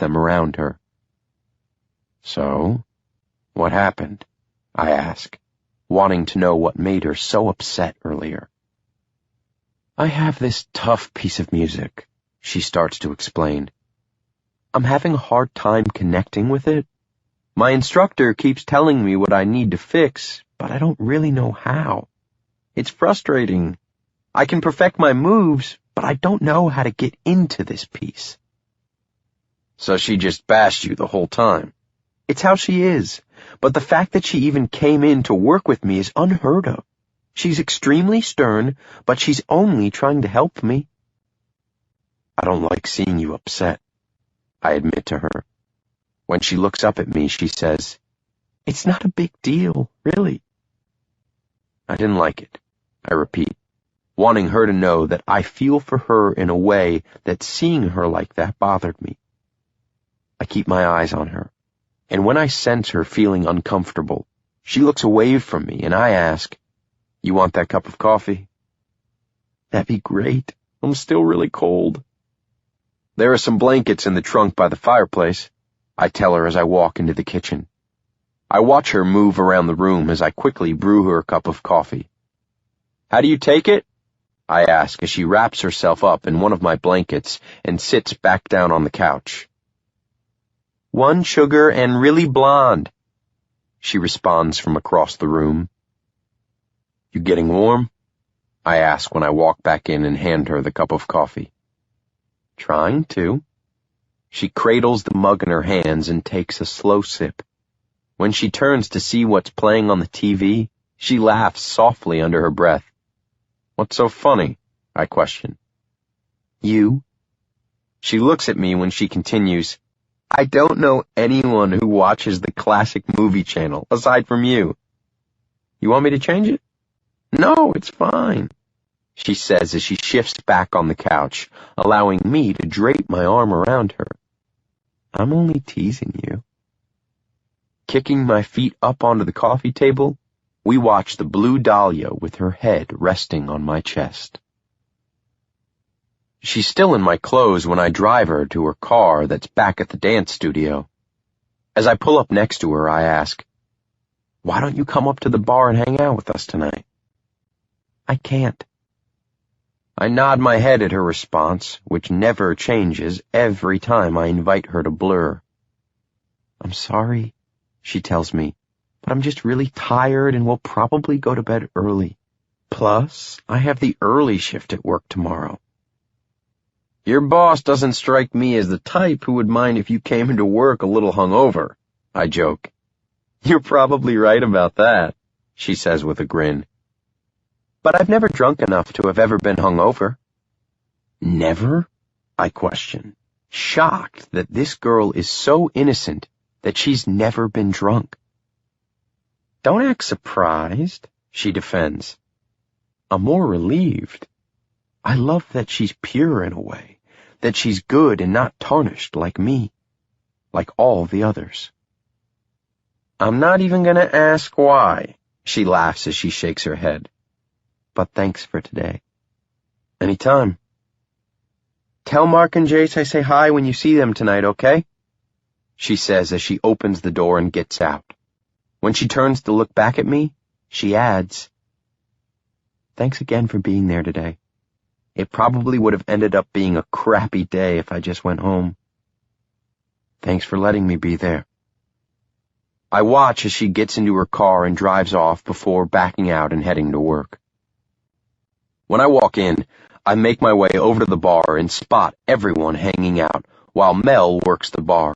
them around her. "So, what happened?" I ask, wanting to know what made her so upset earlier. "I have this tough piece of music," she starts to explain. "I'm having a hard time connecting with it. My instructor keeps telling me what I need to fix, but I don't really know how. It's frustrating. I can perfect my moves, but I don't know how to get into this piece." "So she just bashed you the whole time?" "It's how she is, but the fact that she even came in to work with me is unheard of. She's extremely stern, but she's only trying to help me." "I don't like seeing you upset," I admit to her. When she looks up at me, she says, "It's not a big deal, really." "I didn't like it," I repeat, wanting her to know that I feel for her in a way that seeing her like that bothered me. I keep my eyes on her, and when I sense her feeling uncomfortable, she looks away from me and I ask, "You want that cup of coffee?" "That'd be great. I'm still really cold." "There are some blankets in the trunk by the fireplace," I tell her as I walk into the kitchen. I watch her move around the room as I quickly brew her a cup of coffee. "How do you take it?" I ask as she wraps herself up in one of my blankets and sits back down on the couch. "1 sugar and really blonde," she responds from across the room. "You getting warm?" I ask when I walk back in and hand her the cup of coffee. "Trying to." She cradles the mug in her hands and takes a slow sip. When she turns to see what's playing on the TV, she laughs softly under her breath. "What's so funny?" I question. "You." She looks at me when she continues, "I don't know anyone who watches the classic movie channel aside from you." "You want me to change it?" "No, it's fine," she says as she shifts back on the couch, allowing me to drape my arm around her. "I'm only teasing you." Kicking my feet up onto the coffee table, we watch the blue dahlia with her head resting on my chest. She's still in my clothes when I drive her to her car that's back at the dance studio. As I pull up next to her, I ask, "Why don't you come up to the bar and hang out with us tonight?" "I can't." I nod my head at her response, which never changes every time I invite her to Blair. "I'm sorry," she tells me, "but I'm just really tired and will probably go to bed early. Plus, I have the early shift at work tomorrow." "Your boss doesn't strike me as the type who would mind if you came into work a little hungover," I joke. "You're probably right about that," she says with a grin. "But I've never drunk enough to have ever been hungover." "Never?" I question, shocked that this girl is so innocent that she's never been drunk. "Don't act surprised," she defends. I'm more relieved. I love that she's pure in a way, that she's good and not tarnished like me, like all the others. "I'm not even going to ask why," she laughs as she shakes her head. "But thanks for today." "Anytime." "Tell Mark and Jace I say hi when you see them tonight, okay?" she says as she opens the door and gets out. When she turns to look back at me, she adds, "Thanks again for being there today. It probably would have ended up being a crappy day if I just went home." "Thanks for letting me be there." I watch as she gets into her car and drives off before backing out and heading to work. When I walk in, I make my way over to the bar and spot everyone hanging out while Mel works the bar.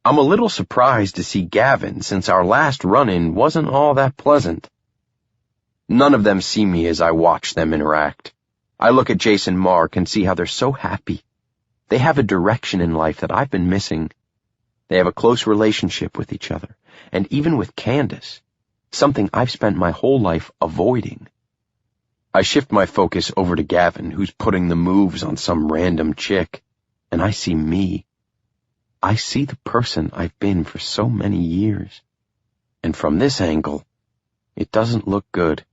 I'm a little surprised to see Gavin since our last run-in wasn't all that pleasant. None of them see me as I watch them interact. I look at Jace and Mark and see how they're so happy. They have a direction in life that I've been missing. They have a close relationship with each other, and even with Candace, something I've spent my whole life avoiding. I shift my focus over to Gavin, who's putting the moves on some random chick, and I see me. I see the person I've been for so many years. And from this angle, it doesn't look good.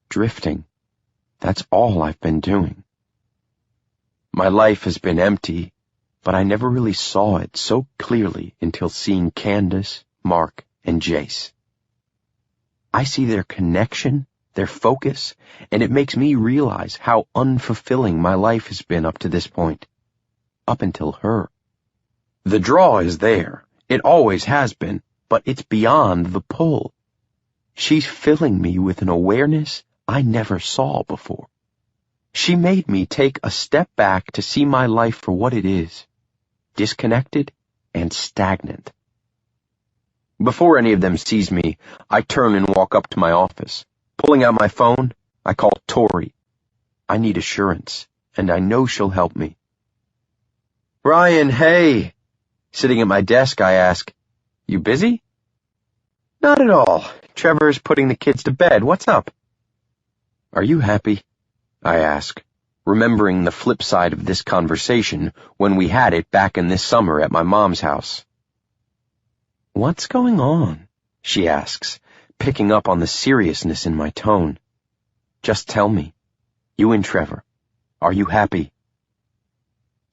Drifting. That's all I've been doing. My life has been empty, but I never really saw it so clearly until seeing Candace, Mark, and Jace. I see their connection, their focus, and it makes me realize how unfulfilling my life has been up to this point. Up until her. The draw is there. It always has been, but it's beyond the pull. She's filling me with an awareness I never saw before. She made me take a step back to see my life for what it is. Disconnected and stagnant. Before any of them sees me, I turn and walk up to my office. Pulling out my phone, I call Tori. I need assurance, and I know she'll help me. Ryan, hey! Sitting at my desk, I ask, you busy? Not at all. Trevor's putting the kids to bed. What's up? Are you happy? I ask, remembering the flip side of this conversation when we had it back in this summer at my mom's house. What's going on? She asks, picking up on the seriousness in my tone. Just tell me. You and Trevor. Are you happy?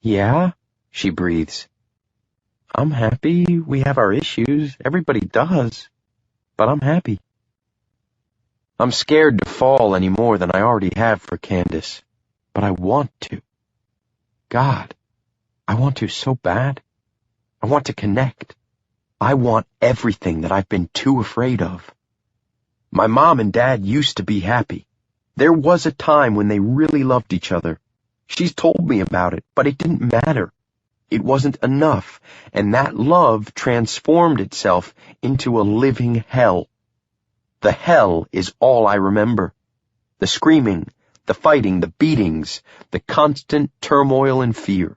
Yeah, she breathes. I'm happy. We have our issues. Everybody does. But I'm happy. I'm scared to fall any more than I already have for Candace. But I want to. God, I want to so bad. I want to connect. I want everything that I've been too afraid of. My mom and dad used to be happy. There was a time when they really loved each other. She's told me about it, but it didn't matter. It wasn't enough, and that love transformed itself into a living hell. The hell is all I remember. The screaming, the fighting, the beatings, the constant turmoil and fear.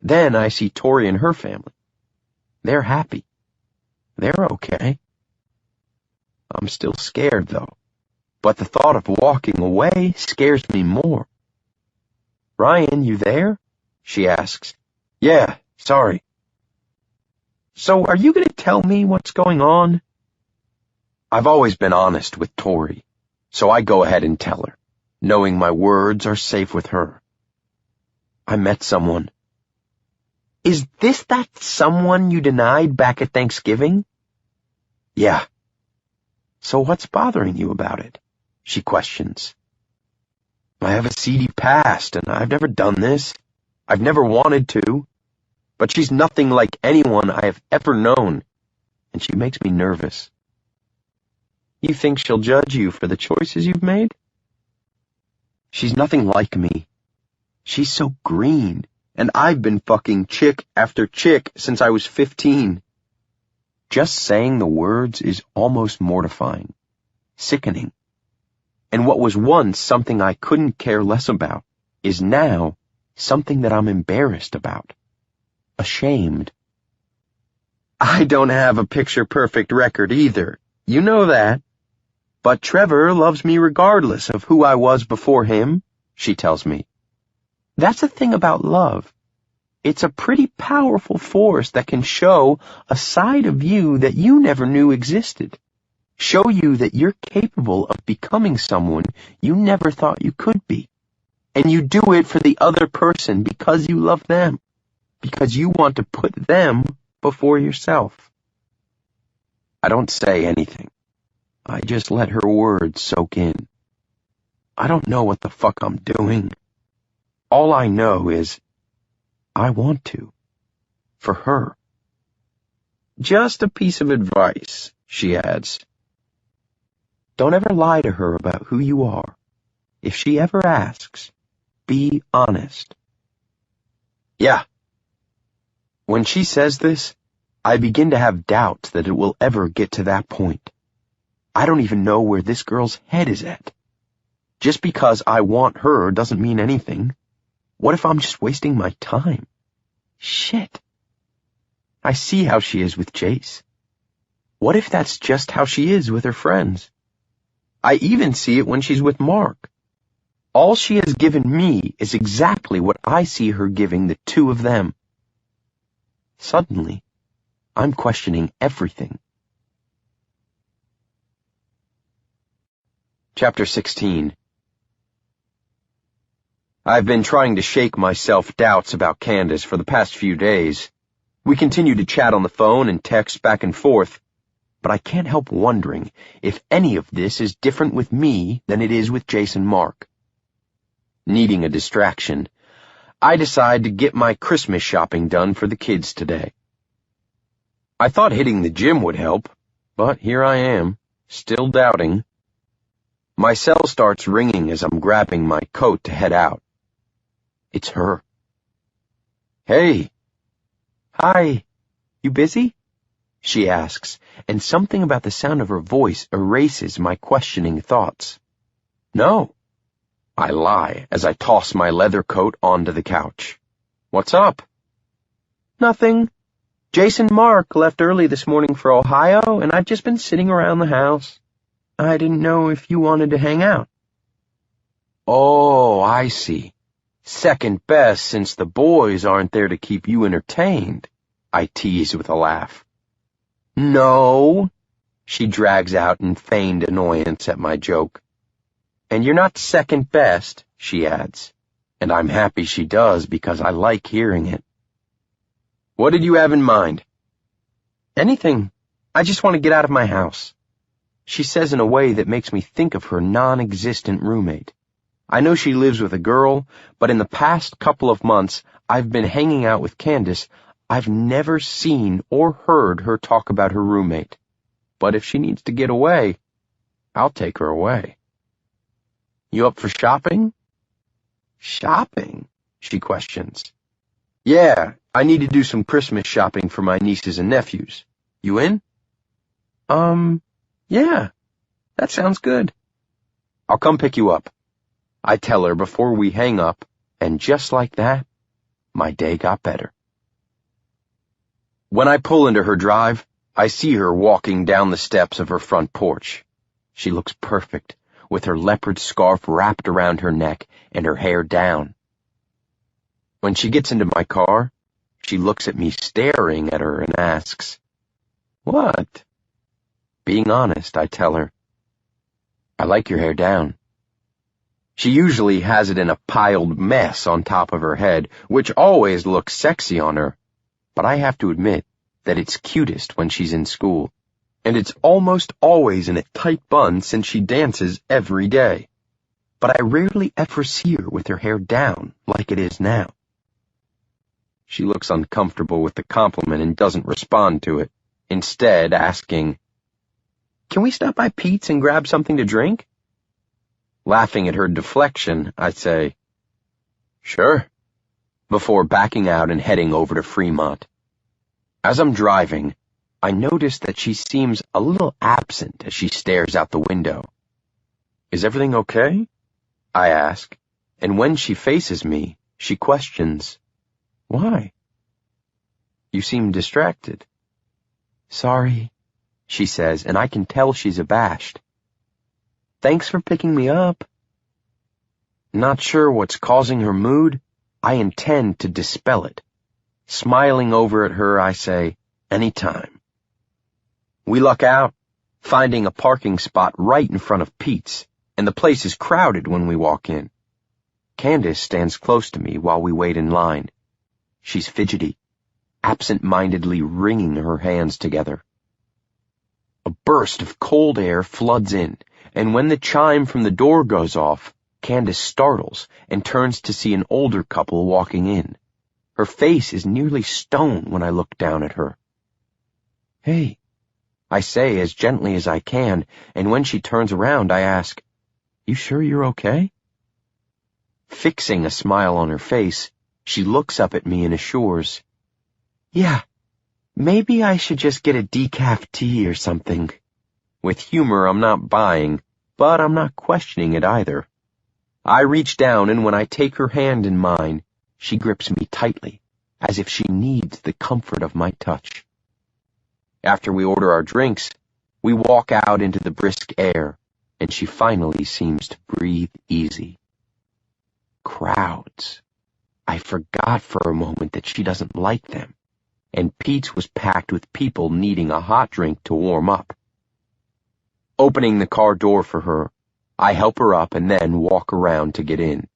Then I see Tori and her family. They're happy. They're okay. I'm still scared, though. But the thought of walking away scares me more. Ryan, you there? She asks. Yeah, sorry. So are you going to tell me what's going on? I've always been honest with Tori, so I go ahead and tell her, knowing my words are safe with her. I met someone. Is this that someone you denied back at Thanksgiving? Yeah. So what's bothering you about it? She questions. I have a seedy past, and I've never done this. I've never wanted to. But she's nothing like anyone I have ever known, and she makes me nervous. You think she'll judge you for the choices you've made? She's nothing like me. She's so green, and I've been fucking chick after chick since I was 15. Just saying the words is almost mortifying, sickening. And what was once something I couldn't care less about is now something that I'm embarrassed about. Ashamed. I don't have a picture-perfect record either. You know that. But Trevor loves me regardless of who I was before him, she tells me. That's the thing about love. It's a pretty powerful force that can show a side of you that you never knew existed. Show you that you're capable of becoming someone you never thought you could be. And you do it for the other person because you love them. Because you want to put them before yourself. I don't say anything. I just let her words soak in. I don't know what the fuck I'm doing. All I know is I want to. For her. Just a piece of advice, she adds. Don't ever lie to her about who you are. If she ever asks, be honest. Yeah. When she says this, I begin to have doubts that it will ever get to that point. I don't even know where this girl's head is at. Just because I want her doesn't mean anything. What if I'm just wasting my time? Shit. I see how she is with Jace. What if that's just how she is with her friends? I even see it when she's with Mark. All she has given me is exactly what I see her giving the two of them. Suddenly, I'm questioning everything. Chapter 16. I've been trying to shake my self-doubts about Candace for the past few days. We continue to chat on the phone and text back and forth, but I can't help wondering if any of this is different with me than it is with Jason Mark. Needing a distraction, I decide to get my Christmas shopping done for the kids today. I thought hitting the gym would help, but here I am, still doubting. My cell starts ringing as I'm grabbing my coat to head out. It's her. Hey. Hi. You busy? She asks, and something about the sound of her voice erases my questioning thoughts. No. I lie as I toss my leather coat onto the couch. What's up? Nothing. Jason Mark left early this morning for Ohio, and I've just been sitting around the house. I didn't know if you wanted to hang out. Oh, I see. Second best since the boys aren't there to keep you entertained, I tease with a laugh. No, she drags out in feigned annoyance at my joke. And you're not second best, she adds, and I'm happy she does because I like hearing it. What did you have in mind? Anything. I just want to get out of my house. She says in a way that makes me think of her non-existent roommate. I know she lives with a girl, but in the past couple of months I've been hanging out with Candace. I've never seen or heard her talk about her roommate. But if she needs to get away, I'll take her away. You up for shopping? Shopping? She questions. Yeah, I need to do some Christmas shopping for my nieces and nephews. You in? Yeah, that sounds good. I'll come pick you up. I tell her before we hang up, and just like that, my day got better. When I pull into her drive, I see her walking down the steps of her front porch. She looks perfect, with her leopard scarf wrapped around her neck and her hair down. When she gets into my car, she looks at me staring at her and asks, What? Being honest, I tell her, I like your hair down. She usually has it in a piled mess on top of her head, which always looks sexy on her, but I have to admit that it's cutest when she's in school, and it's almost always in a tight bun since she dances every day. But I rarely ever see her with her hair down like it is now. She looks uncomfortable with the compliment and doesn't respond to it, instead asking, Can we stop by Pete's and grab something to drink? Laughing at her deflection, I say, Sure, before backing out and heading over to Fremont. As I'm driving, I notice that she seems a little absent as she stares out the window. Is everything okay? I ask, and when she faces me, she questions, Why? You seem distracted. Sorry, she says, and I can tell she's abashed. Thanks for picking me up. Not sure what's causing her mood, I intend to dispel it. Smiling over at her, I say, Anytime. We luck out, finding a parking spot right in front of Pete's, and the place is crowded when we walk in. Candace stands close to me while we wait in line. She's fidgety, absent-mindedly wringing her hands together. A burst of cold air floods in, and when the chime from the door goes off, Candace startles and turns to see an older couple walking in. Her face is nearly stone when I look down at her. Hey, I say as gently as I can, and when she turns around, I ask, You sure you're okay? Fixing a smile on her face, she looks up at me and assures, Yeah, maybe I should just get a decaf tea or something. With humor I'm not buying, but I'm not questioning it either. I reach down, and when I take her hand in mine, she grips me tightly, as if she needs the comfort of my touch. After we order our drinks, we walk out into the brisk air, and she finally seems to breathe easy. Crowds. I forgot for a moment that she doesn't like them, and Pete's was packed with people needing a hot drink to warm up. Opening the car door for her, I help her up and then walk around to get in.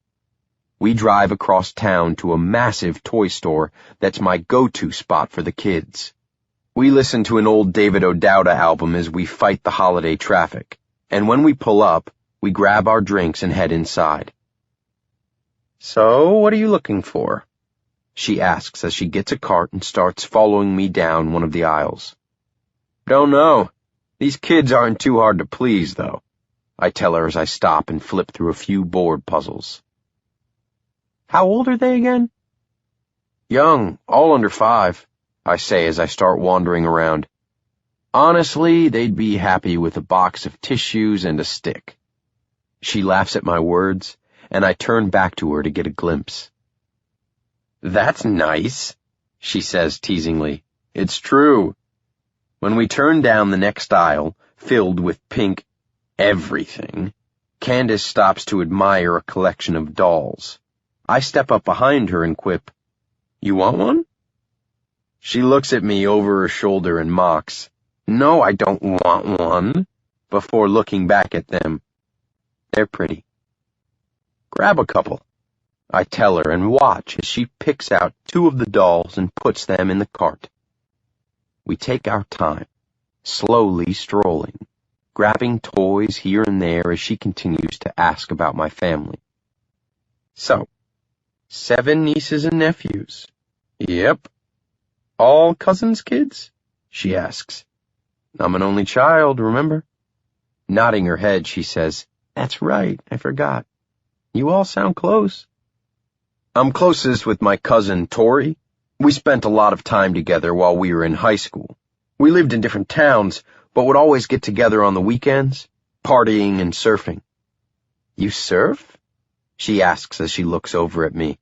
we drive across town to a massive toy store that's my go-to spot for the kids. We listen to an old David O'Dowda album as we fight the holiday traffic, and when we pull up, we grab our drinks and head inside. "So, what are you looking for?" she asks as she gets a cart and starts following me down one of the aisles. "Don't know. These kids aren't too hard to please, though," I tell her as I stop and flip through a few board puzzles. "How old are they again?" "Young, all under 5, I say as I start wandering around. Honestly, they'd be happy with a box of tissues and a stick." She laughs at my words, and I turn back to her to get a glimpse. "That's nice," she says teasingly. "It's true." When we turn down the next aisle, filled with pink everything, Candace stops to admire a collection of dolls. I step up behind her and quip, "You want one?" She looks at me over her shoulder and mocks, "No, I don't want one," before looking back at them. "They're pretty." "Grab a couple," I tell her, and watch as she picks out 2 of the dolls and puts them in the cart. We take our time, slowly strolling, grabbing toys here and there as she continues to ask about my family. "So, 7 nieces and nephews." "Yep." "All cousins' kids?" she asks. "I'm an only child, remember?" Nodding her head, she says, "That's right, I forgot. You all sound close." I'm closest with my cousin Tori. We spent a lot of time together while we were in high school. We lived in different towns, but would always get together on the weekends, partying and surfing. "You surf?" she asks as she looks over at me.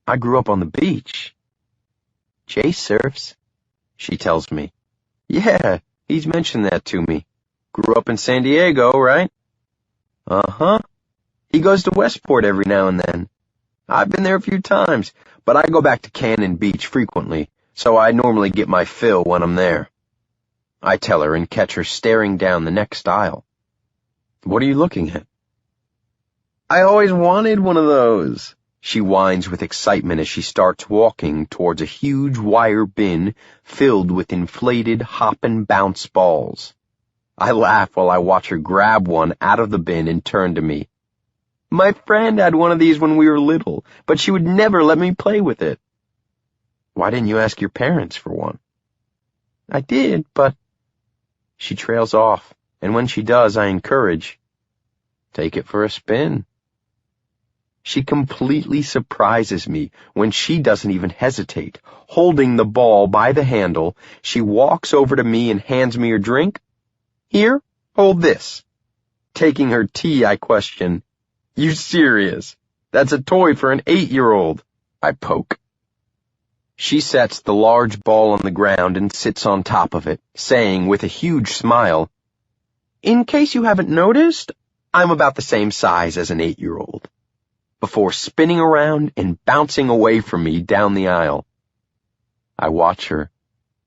"I grew up on the beach." "Jay surfs," she tells me. "Yeah, he's mentioned that to me. Grew up in San Diego, right?" "Uh-huh. He goes to Westport every now and then. I've been there a few times, but I go back to Cannon Beach frequently, so I normally get my fill when I'm there." I tell her and catch her staring down the next aisle. "What are you looking at?" "I always wanted one of those," she whines with excitement as she starts walking towards a huge wire bin filled with inflated hop and bounce balls. I laugh while I watch her grab one out of the bin and turn to me. "My friend had one of these when we were little, but she would never let me play with it." "Why didn't you ask your parents for one?" "I did, but—" She trails off, and when she does, I encourage, "Take it for a spin." She completely surprises me when she doesn't even hesitate. Holding the ball by the handle, she walks over to me and hands me her drink. "Here, hold this." Taking her tea, I question, "You serious? That's a toy for an 8-year-old. I poke. She sets the large ball on the ground and sits on top of it, saying with a huge smile, "In case you haven't noticed, I'm about the same size as an 8-year-old. Before spinning around and bouncing away from me down the aisle. I watch her,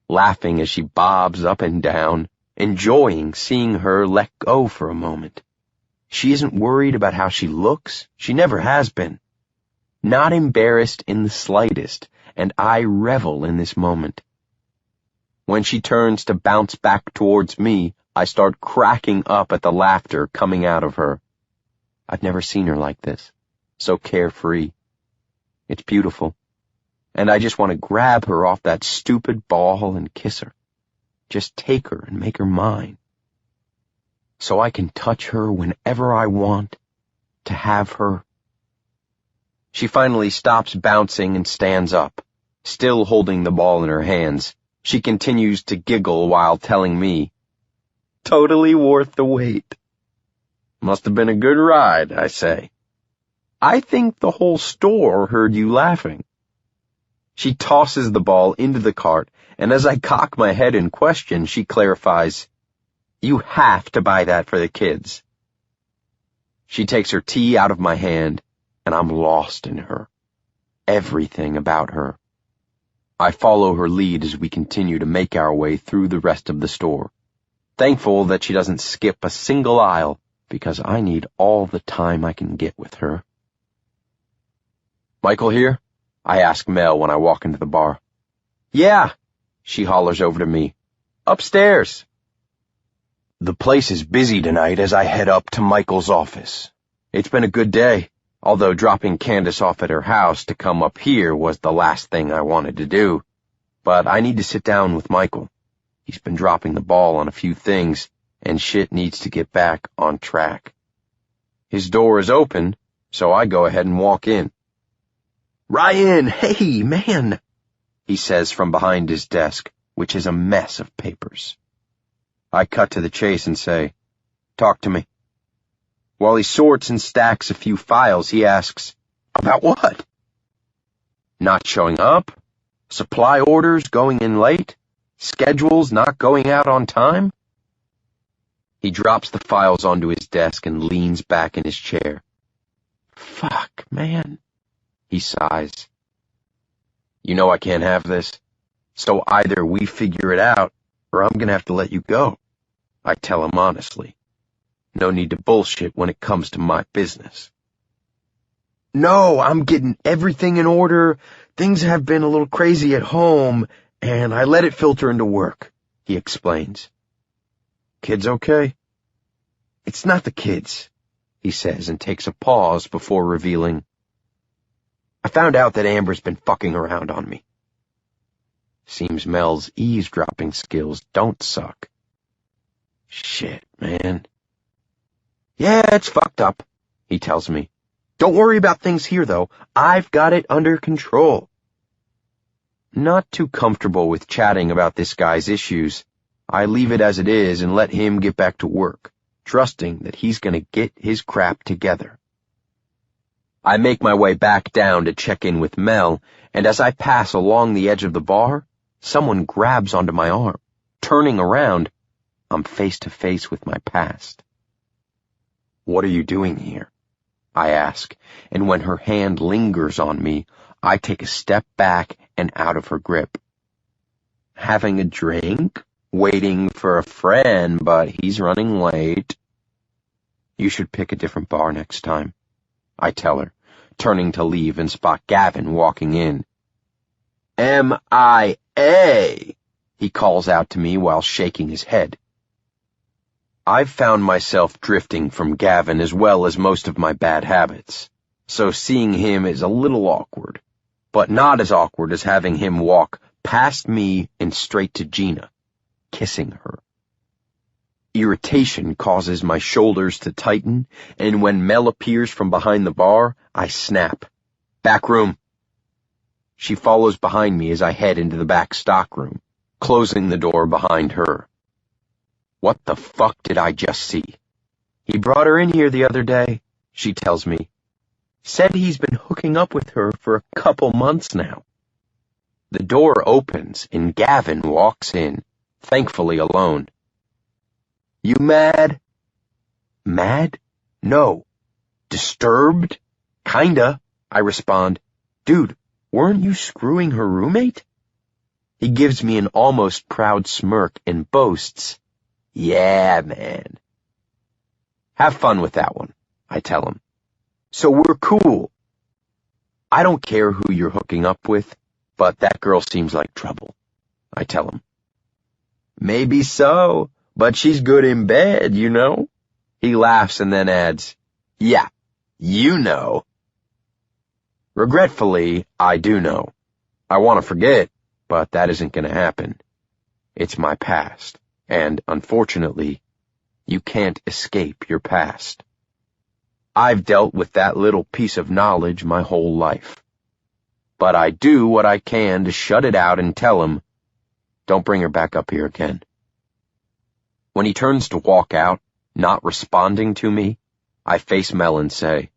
laughing as she bobs up and down, enjoying seeing her let go for a moment. She isn't worried about how she looks. She never has been. Not embarrassed in the slightest, and I revel in this moment. When she turns to bounce back towards me, I start cracking up at the laughter coming out of her. I've never seen her like this, so carefree. It's beautiful, and I just want to grab her off that stupid ball and kiss her. Just take her and make her mine. So I can touch her whenever I want, to have her. She finally stops bouncing and stands up, still holding the ball in her hands. She continues to giggle while telling me, "Totally worth the wait." "Must have been a good ride," I say. "I think the whole store heard you laughing." She tosses the ball into the cart, and as I cock my head in question, she clarifies, "You have to buy that for the kids." She takes her tea out of my hand, and I'm lost in her. Everything about her. I follow her lead as we continue to make our way through the rest of the store, thankful that she doesn't skip a single aisle, because I need all the time I can get with her. Michael here? I ask Mel when I walk into the bar. Yeah, she hollers over to me. Upstairs. The place is busy tonight as I head up to Michael's office. It's been a good day, although dropping Candace off at her house to come up here was the last thing I wanted to do. But I need to sit down with Michael. He's been dropping the ball on a few things, and shit needs to get back on track. His door is open, so I go ahead and walk in. Ryan, hey, man, he says from behind his desk, which is a mess of papers. I cut to the chase and say, talk to me. While he sorts and stacks a few files, he asks, about what? Not showing up? Supply orders going in late? Schedules not going out on time? He drops the files onto his desk and leans back in his chair. Fuck, man, he sighs. You know I can't have this, so either we figure it out or I'm gonna have to let you go. I tell him honestly. No need to bullshit when it comes to my business. No, I'm getting everything in order. Things have been a little crazy at home, and I let it filter into work, he explains. Kids okay? It's not the kids, he says and takes a pause before revealing. I found out that Amber's been fucking around on me. Seems Mel's eavesdropping skills don't suck. Shit, man. Yeah, it's fucked up, he tells me. Don't worry about things here, though. I've got it under control. Not too comfortable with chatting about this guy's issues, I leave it as it is and let him get back to work, trusting that he's gonna get his crap together. I make my way back down to check in with Mel, and as I pass along the edge of the bar, someone grabs onto my arm. Turning around, I'm face to face with my past. What are you doing here? I ask, and when her hand lingers on me, I take a step back and out of her grip. Having a drink? Waiting for a friend, but he's running late. You should pick a different bar next time, I tell her, turning to leave and spot Gavin walking in. M.I.A., he calls out to me while shaking his head. I've found myself drifting from Gavin as well as most of my bad habits, so seeing him is a little awkward, but not as awkward as having him walk past me and straight to Gina, kissing her. Irritation causes my shoulders to tighten, and when Mel appears from behind the bar, I snap. Back room. She follows behind me as I head into the back stockroom, closing the door behind her. What the fuck did I just see? He brought her in here the other day, she tells me. Said he's been hooking up with her for a couple months now. The door opens and Gavin walks in, thankfully alone. You mad? Mad? No. Disturbed? Kinda, I respond. Dude, weren't you screwing her roommate? He gives me an almost proud smirk and boasts. Yeah, man. Have fun with that one, I tell him. So we're cool. I don't care who you're hooking up with, but that girl seems like trouble, I tell him. Maybe so, but she's good in bed, you know? He laughs and then adds, yeah, you know. Regretfully, I do know. I want to forget, but that isn't going to happen. It's my past, and unfortunately, you can't escape your past. I've dealt with that little piece of knowledge my whole life. But I do what I can to shut it out and tell him, don't bring her back up here again. When he turns to walk out, not responding to me, I face Mel and say,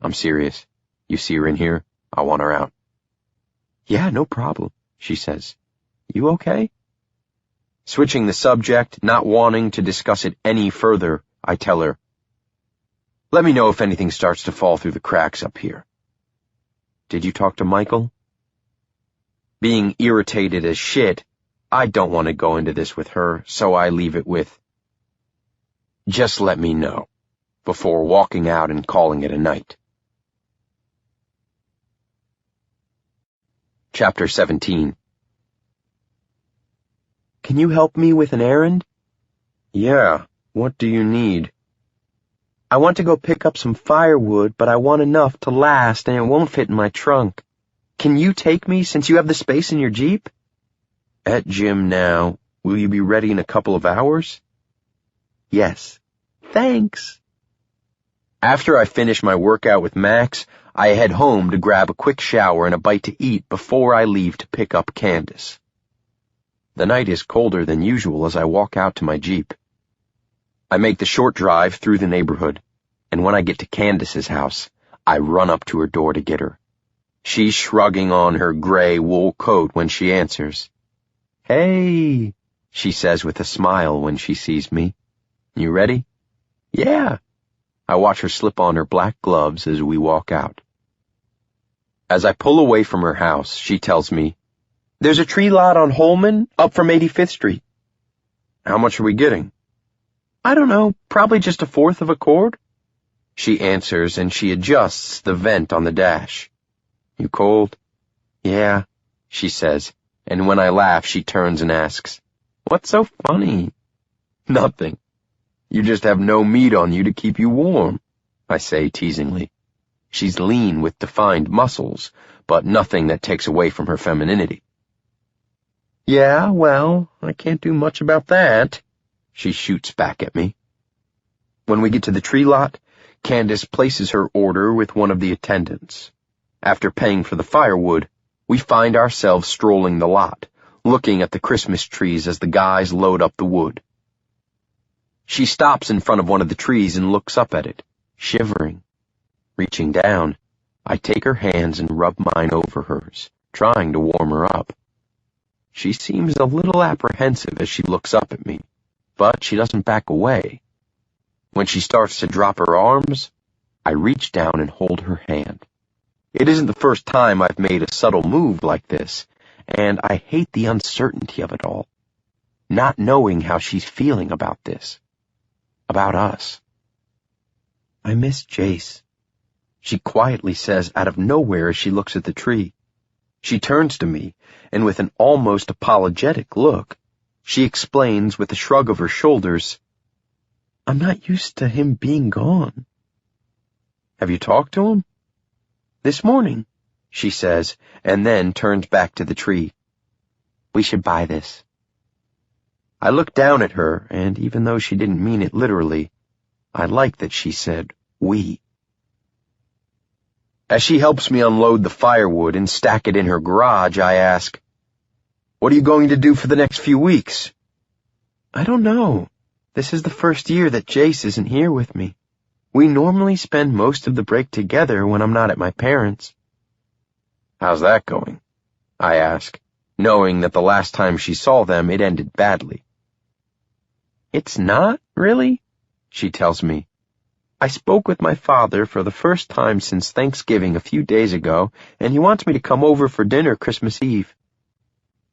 I'm serious. You see her in here? I want her out. Yeah, no problem, she says. You okay? Switching the subject, not wanting to discuss it any further, I tell her, let me know if anything starts to fall through the cracks up here. Did you talk to Michael? Being irritated as shit, I don't want to go into this with her, so I leave it with, just let me know, before walking out and calling it a night. Chapter 17. Can you help me with an errand? Yeah, what do you need? I want to go pick up some firewood, but I want enough to last and it won't fit in my trunk. Can you take me since you have the space in your Jeep? At gym now. Will you be ready in a couple of hours? Yes. Thanks. After I finish my workout with Max, I head home to grab a quick shower and a bite to eat before I leave to pick up Candace. The night is colder than usual as I walk out to my Jeep. I make the short drive through the neighborhood, and when I get to Candace's house, I run up to her door to get her. She's shrugging on her gray wool coat when she answers. Hey, she says with a smile when she sees me. You ready? Yeah. I watch her slip on her black gloves as we walk out. As I pull away from her house, she tells me, There's a tree lot on Holman, up from 85th Street. How much are we getting? I don't know, probably just 1/4 of a cord. She answers and she adjusts the vent on the dash. You cold? Yeah, she says, and when I laugh, she turns and asks, What's so funny? Nothing. You just have no meat on you to keep you warm, I say teasingly. She's lean with defined muscles, but nothing that takes away from her femininity. Yeah, well, I can't do much about that, she shoots back at me. When we get to the tree lot, Candace places her order with one of the attendants. After paying for the firewood, we find ourselves strolling the lot, looking at the Christmas trees as the guys load up the wood. She stops in front of one of the trees and looks up at it, shivering. Reaching down, I take her hands and rub mine over hers, trying to warm her up. She seems a little apprehensive as she looks up at me, but she doesn't back away. When she starts to drop her arms, I reach down and hold her hand. It isn't the first time I've made a subtle move like this, and I hate the uncertainty of it all. Not knowing how she's feeling about this. About us. I miss Jace, she quietly says out of nowhere as she looks at the tree. She turns to me, and with an almost apologetic look, she explains with a shrug of her shoulders, I'm not used to him being gone. Have you talked to him? This morning, she says, and then turns back to the tree. We should buy this. I look down at her, and even though she didn't mean it literally, I like that she said, we. As she helps me unload the firewood and stack it in her garage, I ask, What are you going to do for the next few weeks? I don't know. This is the first year that Jace isn't here with me. We normally spend most of the break together when I'm not at my parents'. How's that going? I ask, knowing that the last time she saw them it ended badly. It's not, really, she tells me. I spoke with my father for the first time since Thanksgiving a few days ago, and he wants me to come over for dinner Christmas Eve.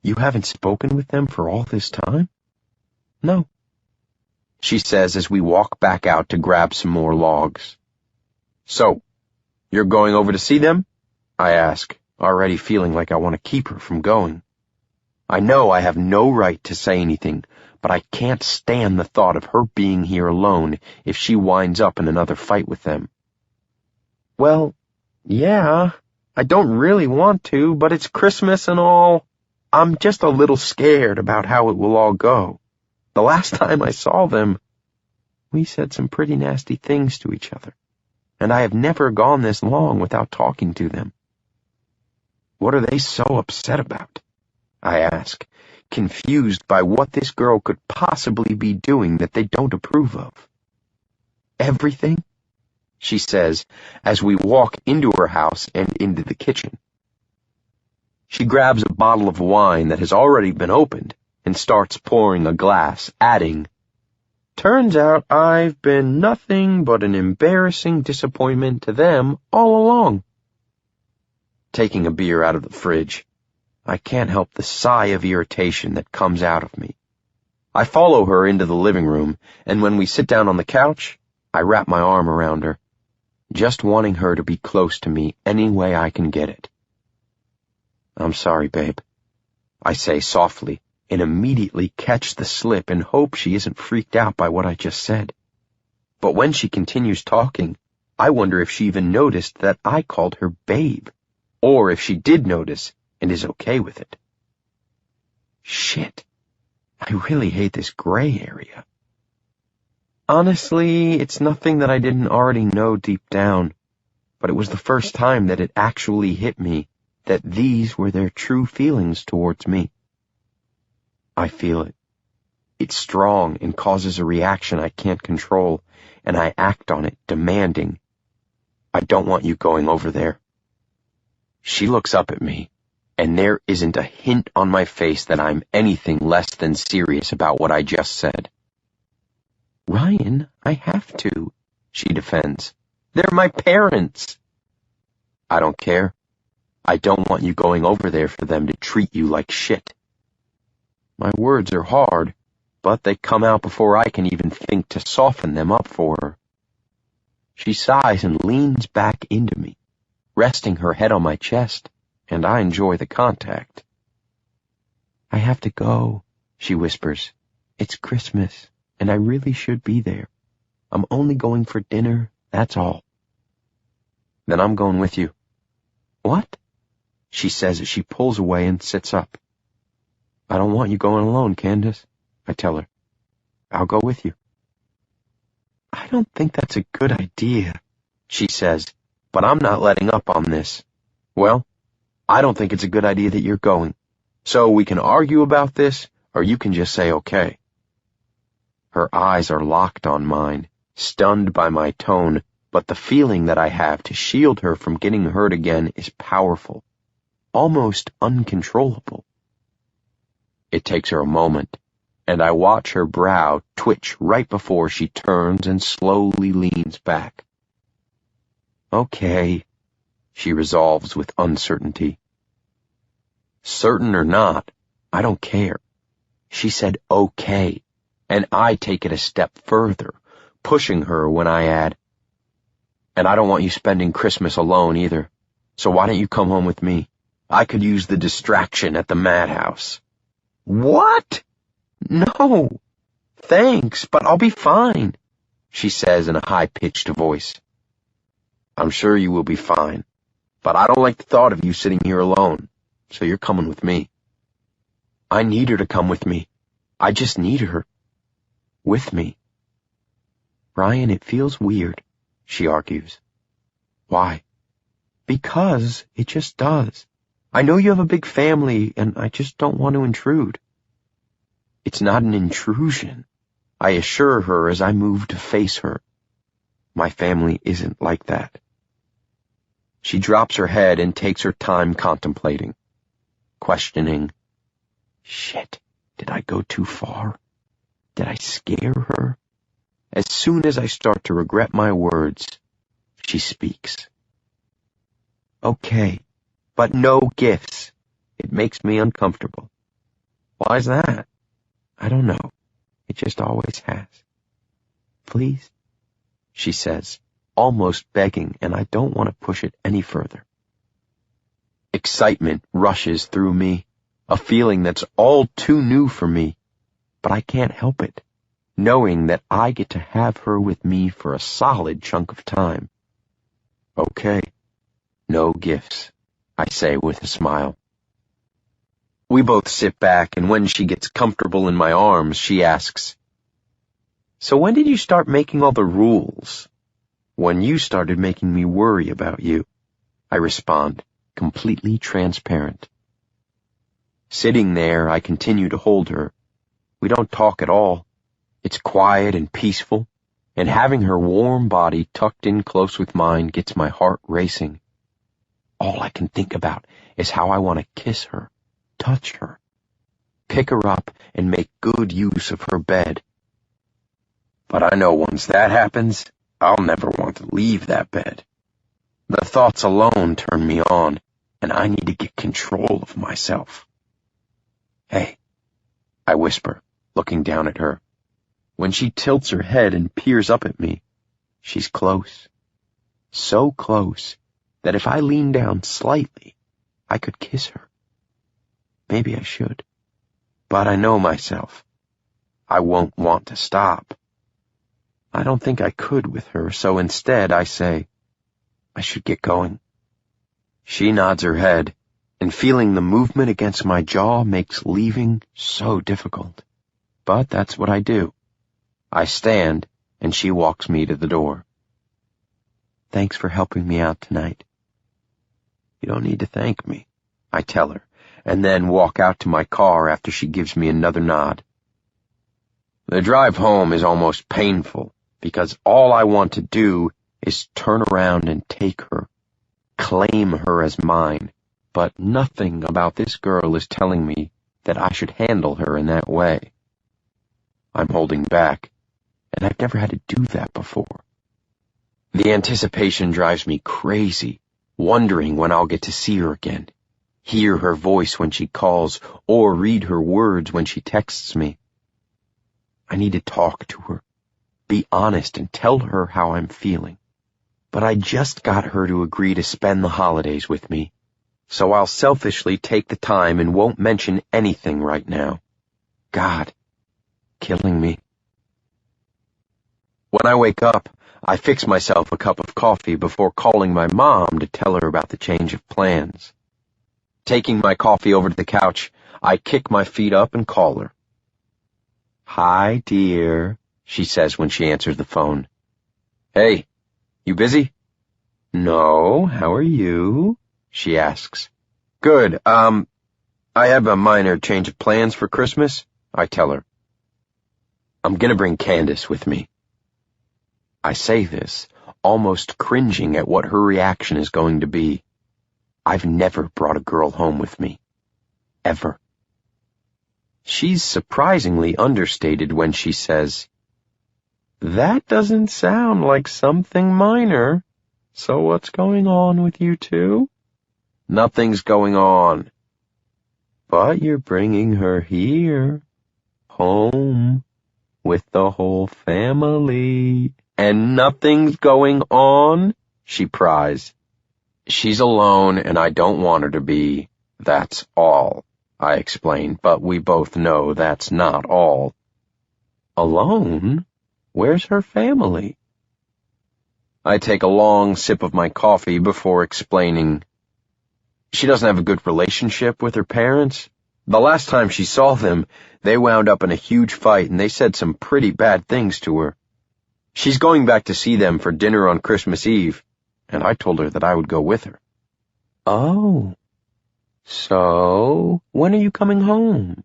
You haven't spoken with them for all this time? No, she says as we walk back out to grab some more logs. So, you're going over to see them? I ask, already feeling like I want to keep her from going. I know I have no right to say anything, but I can't stand the thought of her being here alone if she winds up in another fight with them. Well, yeah, I don't really want to, but it's Christmas and all. I'm just a little scared about how it will all go. The last time I saw them, we said some pretty nasty things to each other, and I have never gone this long without talking to them. What are they so upset about? I ask, confused by what this girl could possibly be doing that they don't approve of. Everything, she says, as we walk into her house and into the kitchen. She grabs a bottle of wine that has already been opened and starts pouring a glass, adding, Turns out I've been nothing but an embarrassing disappointment to them all along. Taking a beer out of the fridge, I can't help the sigh of irritation that comes out of me. I follow her into the living room, and when we sit down on the couch, I wrap my arm around her, just wanting her to be close to me any way I can get it. I'm sorry, babe, I say softly, and immediately catch the slip and hope she isn't freaked out by what I just said. But when she continues talking, I wonder if she even noticed that I called her babe, or if she did notice and is okay with it. Shit, I really hate this gray area. Honestly, it's nothing that I didn't already know deep down, but it was the first time that it actually hit me that these were their true feelings towards me. I feel it. It's strong and causes a reaction I can't control, and I act on it, demanding, I don't want you going over there. She looks up at me, and there isn't a hint on my face that I'm anything less than serious about what I just said. Ryan, I have to, she defends. They're my parents. I don't care. I don't want you going over there for them to treat you like shit. My words are hard, but they come out before I can even think to soften them up for her. She sighs and leans back into me, resting her head on my chest, and I enjoy the contact. I have to go, she whispers. It's Christmas, and I really should be there. I'm only going for dinner, that's all. Then I'm going with you. What? She says as she pulls away and sits up. I don't want you going alone, Candace, I tell her. I'll go with you. I don't think that's a good idea, she says, but I'm not letting up on this. Well, I don't think it's a good idea that you're going, so we can argue about this, or you can just say okay. Her eyes are locked on mine, stunned by my tone, but the feeling that I have to shield her from getting hurt again is powerful, almost uncontrollable. It takes her a moment, and I watch her brow twitch right before she turns and slowly leans back. Okay, she resolves with uncertainty. Certain or not, I don't care. She said okay, and I take it a step further, pushing her when I add, and I don't want you spending Christmas alone either, so why don't you come home with me? I could use the distraction at the madhouse. What? No. Thanks, but I'll be fine, she says in a high-pitched voice. I'm sure you will be fine, but I don't like the thought of you sitting here alone, so you're coming with me. I need her to come with me. I just need her. With me. Ryan, it feels weird, she argues. Why? Because it just does. I know you have a big family, and I just don't want to intrude. It's not an intrusion, I assure her as I move to face her. My family isn't like that. She drops her head and takes her time contemplating, questioning. Shit, did I go too far? Did I scare her? As soon as I start to regret my words, she speaks. Okay, but no gifts. It makes me uncomfortable. Why's that? I don't know. It just always has. Please, she says, almost begging, and I don't want to push it any further. Excitement rushes through me, a feeling that's all too new for me, but I can't help it, knowing that I get to have her with me for a solid chunk of time. Okay, no gifts, I say with a smile. We both sit back, and when she gets comfortable in my arms, she asks, So when did you start making all the rules? When you started making me worry about you, I respond, completely transparent. Sitting there, I continue to hold her. We don't talk at all. It's quiet and peaceful, and having her warm body tucked in close with mine gets my heart racing. All I can think about is how I want to kiss her, touch her, pick her up, and make good use of her bed. But I know once that happens, I'll never want to leave that bed. The thoughts alone turn me on, and I need to get control of myself. Hey, I whisper, looking down at her. When she tilts her head and peers up at me, she's close. So close that if I lean down slightly, I could kiss her. Maybe I should. But I know myself. I won't want to stop. I don't think I could with her, so instead I say, I should get going. She nods her head, and feeling the movement against my jaw makes leaving so difficult. But that's what I do. I stand, and she walks me to the door. Thanks for helping me out tonight. You don't need to thank me, I tell her, and then walk out to my car after she gives me another nod. The drive home is almost painful, because all I want to do is turn around and take her, claim her as mine, but nothing about this girl is telling me that I should handle her in that way. I'm holding back, and I've never had to do that before. The anticipation drives me crazy, wondering when I'll get to see her again, hear her voice when she calls, or read her words when she texts me. I need to talk to her, be honest, and tell her how I'm feeling. But I just got her to agree to spend the holidays with me, so I'll selfishly take the time and won't mention anything right now. God, killing me. When I wake up, I fix myself a cup of coffee before calling my mom to tell her about the change of plans. Taking my coffee over to the couch, I kick my feet up and call her. Hi, dear, she says when she answers the phone. Hey, you busy? No, how are you? She asks. Good, I have a minor change of plans for Christmas, I tell her. I'm gonna bring Candace with me. I say this, almost cringing at what her reaction is going to be. I've never brought a girl home with me. Ever. She's surprisingly understated when she says, That doesn't sound like something minor. So what's going on with you two? Nothing's going on. But you're bringing her here, home, with the whole family. And nothing's going on, she pries. She's alone and I don't want her to be. That's all, I explain, but we both know that's not all. Alone? Where's her family? I take a long sip of my coffee before explaining. She doesn't have a good relationship with her parents. The last time she saw them, they wound up in a huge fight and they said some pretty bad things to her. She's going back to see them for dinner on Christmas Eve, and I told her that I would go with her. Oh, so when are you coming home?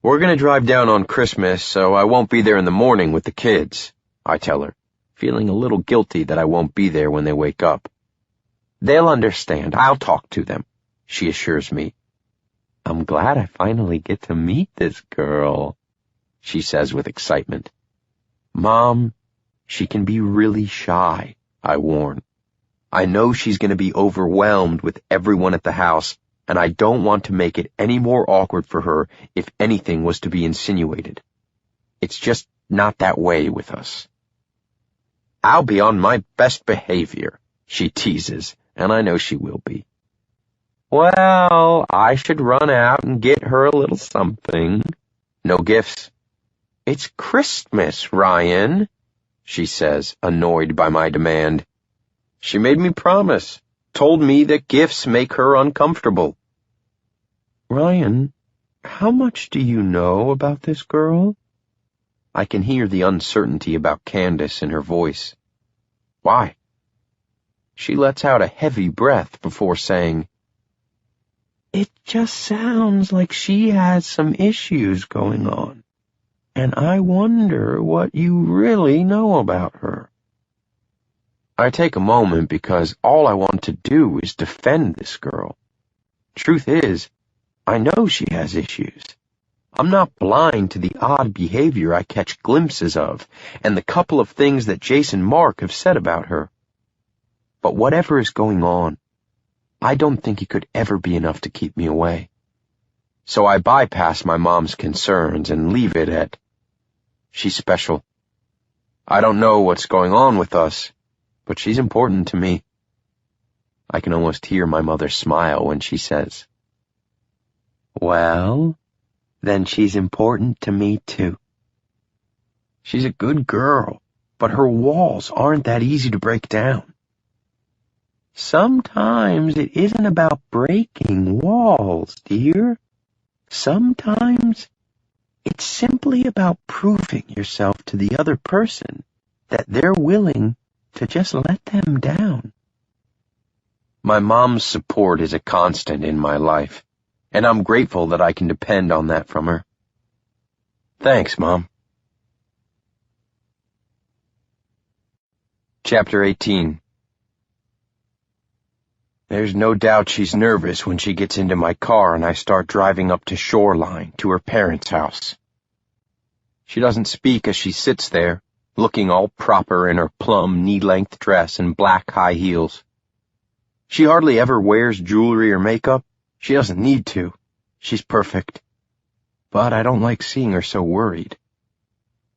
We're going to drive down on Christmas, so I won't be there in the morning with the kids, I tell her, feeling a little guilty that I won't be there when they wake up. They'll understand. I'll talk to them, she assures me. I'm glad I finally get to meet this girl, she says with excitement. Mom, she can be really shy, I warn. I know she's going to be overwhelmed with everyone at the house, and I don't want to make it any more awkward for her if anything was to be insinuated. It's just not that way with us. I'll be on my best behavior, she teases, and I know she will be. Well, I should run out and get her a little something. No gifts. It's Christmas, Ryan, she says, annoyed by my demand. She made me promise, told me that gifts make her uncomfortable. Ryan, how much do you know about this girl? I can hear the uncertainty about Candace in her voice. Why? She lets out a heavy breath before saying, It just sounds like she has some issues going on, and I wonder what you really know about her. I take a moment because all I want to do is defend this girl. Truth is, I know she has issues. I'm not blind to the odd behavior I catch glimpses of and the couple of things that Jason and Mark have said about her. But whatever is going on, I don't think it could ever be enough to keep me away. So I bypass my mom's concerns and leave it at, she's special. I don't know what's going on with us, but she's important to me. I can almost hear my mother smile when she says, Well, then she's important to me too. She's a good girl, but her walls aren't that easy to break down. Sometimes it isn't about breaking walls, dear. Sometimes it's simply about proving yourself to the other person that they're willing to just let them down. My mom's support is a constant in my life, and I'm grateful that I can depend on that from her. Thanks, Mom. Chapter 18. There's no doubt she's nervous when she gets into my car and I start driving up to Shoreline to her parents' house. She doesn't speak as she sits there, looking all proper in her plum knee-length dress and black high heels. She hardly ever wears jewelry or makeup. She doesn't need to. She's perfect. But I don't like seeing her so worried.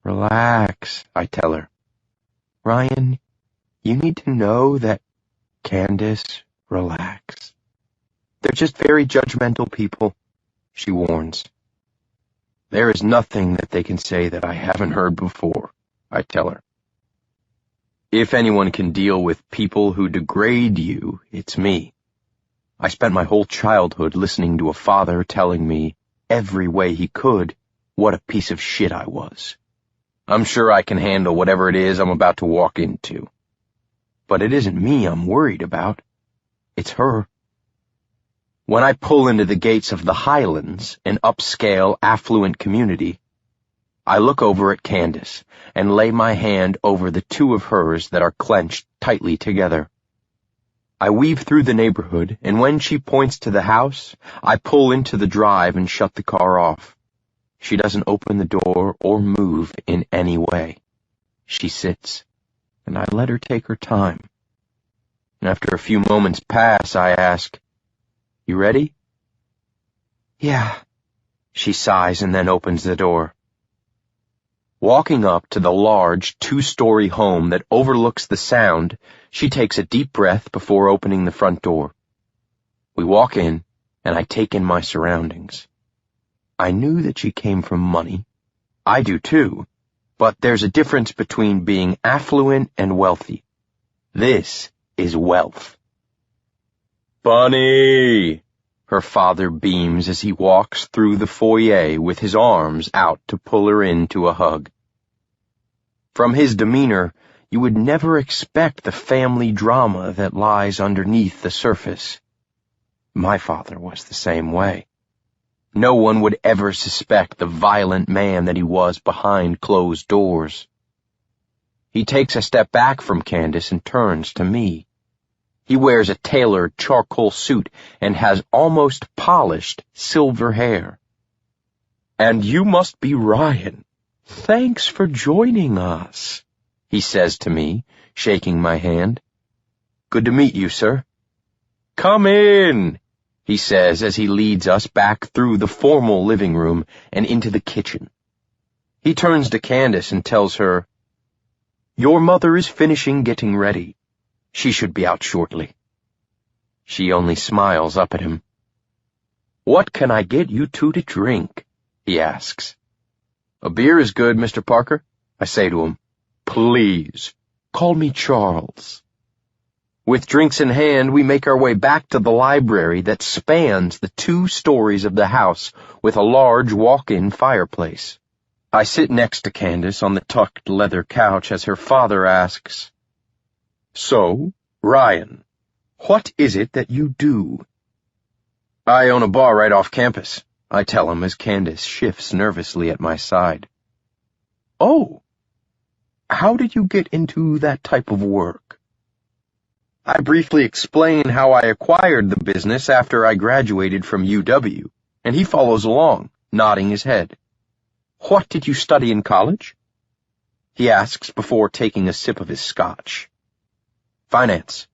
Relax, I tell her. Ryan, you need to know that Candace, relax. They're just very judgmental people, she warns. There is nothing that they can say that I haven't heard before, I tell her. If anyone can deal with people who degrade you, it's me. I spent my whole childhood listening to a father telling me, every way he could, what a piece of shit I was. I'm sure I can handle whatever it is I'm about to walk into. But it isn't me I'm worried about. It's her. When I pull into the gates of the Highlands, an upscale, affluent community, I look over at Candace and lay my hand over the two of hers that are clenched tightly together. I weave through the neighborhood, and when she points to the house, I pull into the drive and shut the car off. She doesn't open the door or move in any way. She sits, and I let her take her time. After a few moments pass, I ask, "You ready?" "Yeah," she sighs and then opens the door. Walking up to the large, two-story home that overlooks the Sound, she takes a deep breath before opening the front door. We walk in, and I take in my surroundings. I knew that she came from money. I do too, but there's a difference between being affluent and wealthy. This is wealth. "Bunny!" her father beams as he walks through the foyer with his arms out to pull her into a hug. From his demeanor, you would never expect the family drama that lies underneath the surface. My father was the same way. No one would ever suspect the violent man that he was behind closed doors. He takes a step back from Candace and turns to me. He wears a tailored charcoal suit and has almost polished silver hair. "And you must be Ryan. Thanks for joining us," he says to me, shaking my hand. "Good to meet you, sir." "Come in," he says as he leads us back through the formal living room and into the kitchen. He turns to Candace and tells her, "Your mother is finishing getting ready. She should be out shortly." She only smiles up at him. "What can I get you two to drink?" he asks. "A beer is good, Mr. Parker," I say to him. "Please, call me Charles." With drinks in hand, we make our way back to the library that spans the 2 stories of the house with a large walk-in fireplace. I sit next to Candace on the tucked leather couch as her father asks, "So, Ryan, what is it that you do?" "I own a bar right off campus," I tell him as Candace shifts nervously at my side. "Oh, how did you get into that type of work?" I briefly explain how I acquired the business after I graduated from UW, and he follows along, nodding his head. "What did you study in college?" he asks before taking a sip of his scotch. "Finance."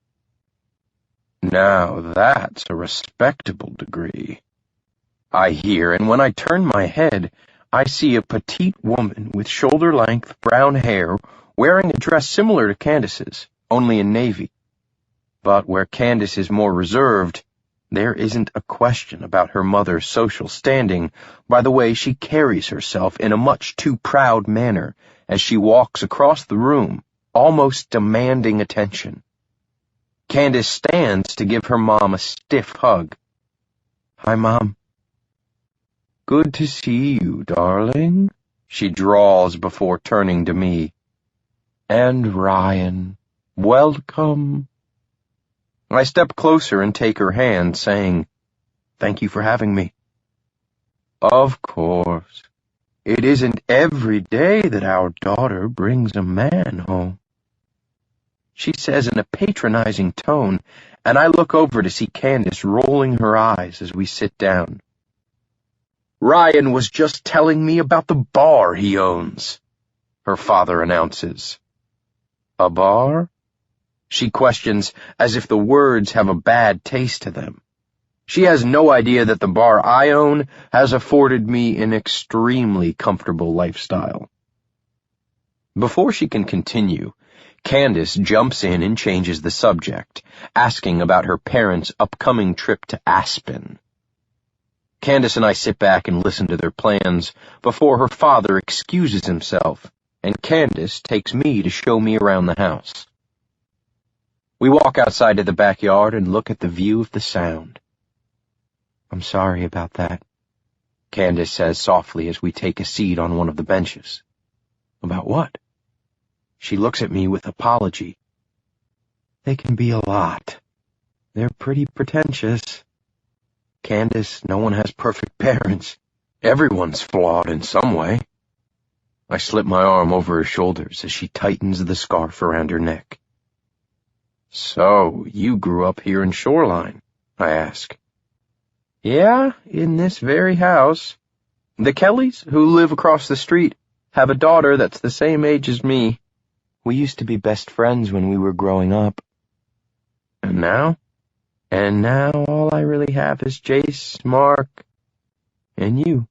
"Now that's a respectable degree," I hear, and when I turn my head, I see a petite woman with shoulder-length brown hair wearing a dress similar to Candace's, only in navy. But where Candace is more reserved, There isn't a question about her mother's social standing by the way she carries herself in a much too proud manner as she walks across the room, almost demanding attention. Candace stands to give her mom a stiff hug. "Hi, Mom." "Good to see you, darling," she drawls before turning to me. "And Ryan, welcome." I step closer and take her hand, saying, "Thank you for having me." "Of course. It isn't every day that our daughter brings a man home," she says in a patronizing tone, and I look over to see Candace rolling her eyes as we sit down. "Ryan was just telling me about the bar he owns," her father announces. "A bar?" she questions, as if the words have a bad taste to them. She has no idea that the bar I own has afforded me an extremely comfortable lifestyle. Before she can continue, Candace jumps in and changes the subject, asking about her parents' upcoming trip to Aspen. Candace and I sit back and listen to their plans before her father excuses himself, and Candace takes me to show me around the house. We walk outside to the backyard and look at the view of the Sound. "I'm sorry about that," Candace says softly as we take a seat on one of the benches. "About what?" She looks at me with apology. "They can be a lot. They're pretty pretentious. Candace, no one has perfect parents. Everyone's flawed in some way." I slip my arm over her shoulders as she tightens the scarf around her neck. "So, you grew up here in Shoreline?" I ask. "Yeah, in this very house. The Kellys, who live across the street, have a daughter that's the same age as me. We used to be best friends when we were growing up." "And now?" "And now all I really have is Jace, Mark, and you."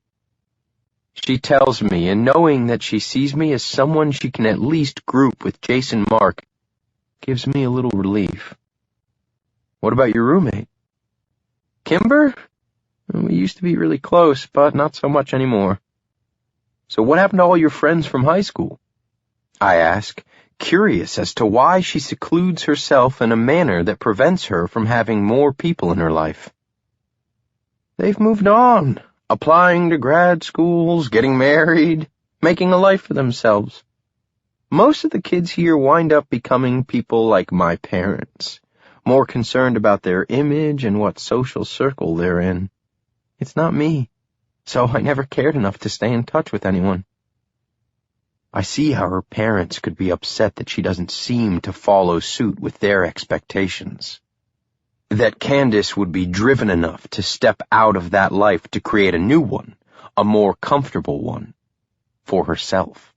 She tells me, and knowing that she sees me as someone she can at least group with Jace and Mark gives me a little relief. "What about your roommate?" "Kimber? We used to be really close, but not so much anymore." "So what happened to all your friends from high school?" I ask, curious as to why she secludes herself in a manner that prevents her from having more people in her life. "They've moved on, applying to grad schools, getting married, making a life for themselves. Most of the kids here wind up becoming people like my parents, more concerned about their image and what social circle they're in. It's not me, so I never cared enough to stay in touch with anyone." I see how her parents could be upset that she doesn't seem to follow suit with their expectations. That Candace would be driven enough to step out of that life to create a new one, a more comfortable one, for herself.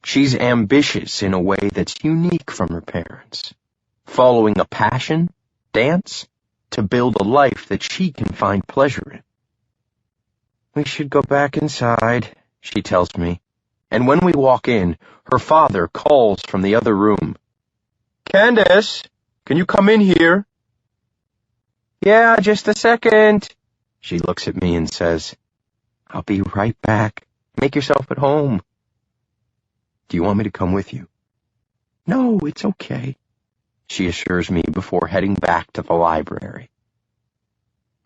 She's ambitious in a way that's unique from her parents, following a passion, dance, to build a life that she can find pleasure in. "We should go back inside," she tells me, and when we walk in, her father calls from the other room. "Candace, can you come in here?" "Yeah, just a second." She looks at me and says, "I'll be right back. Make yourself at home." "Do you want me to come with you?" "No, it's okay," she assures me before heading back to the library.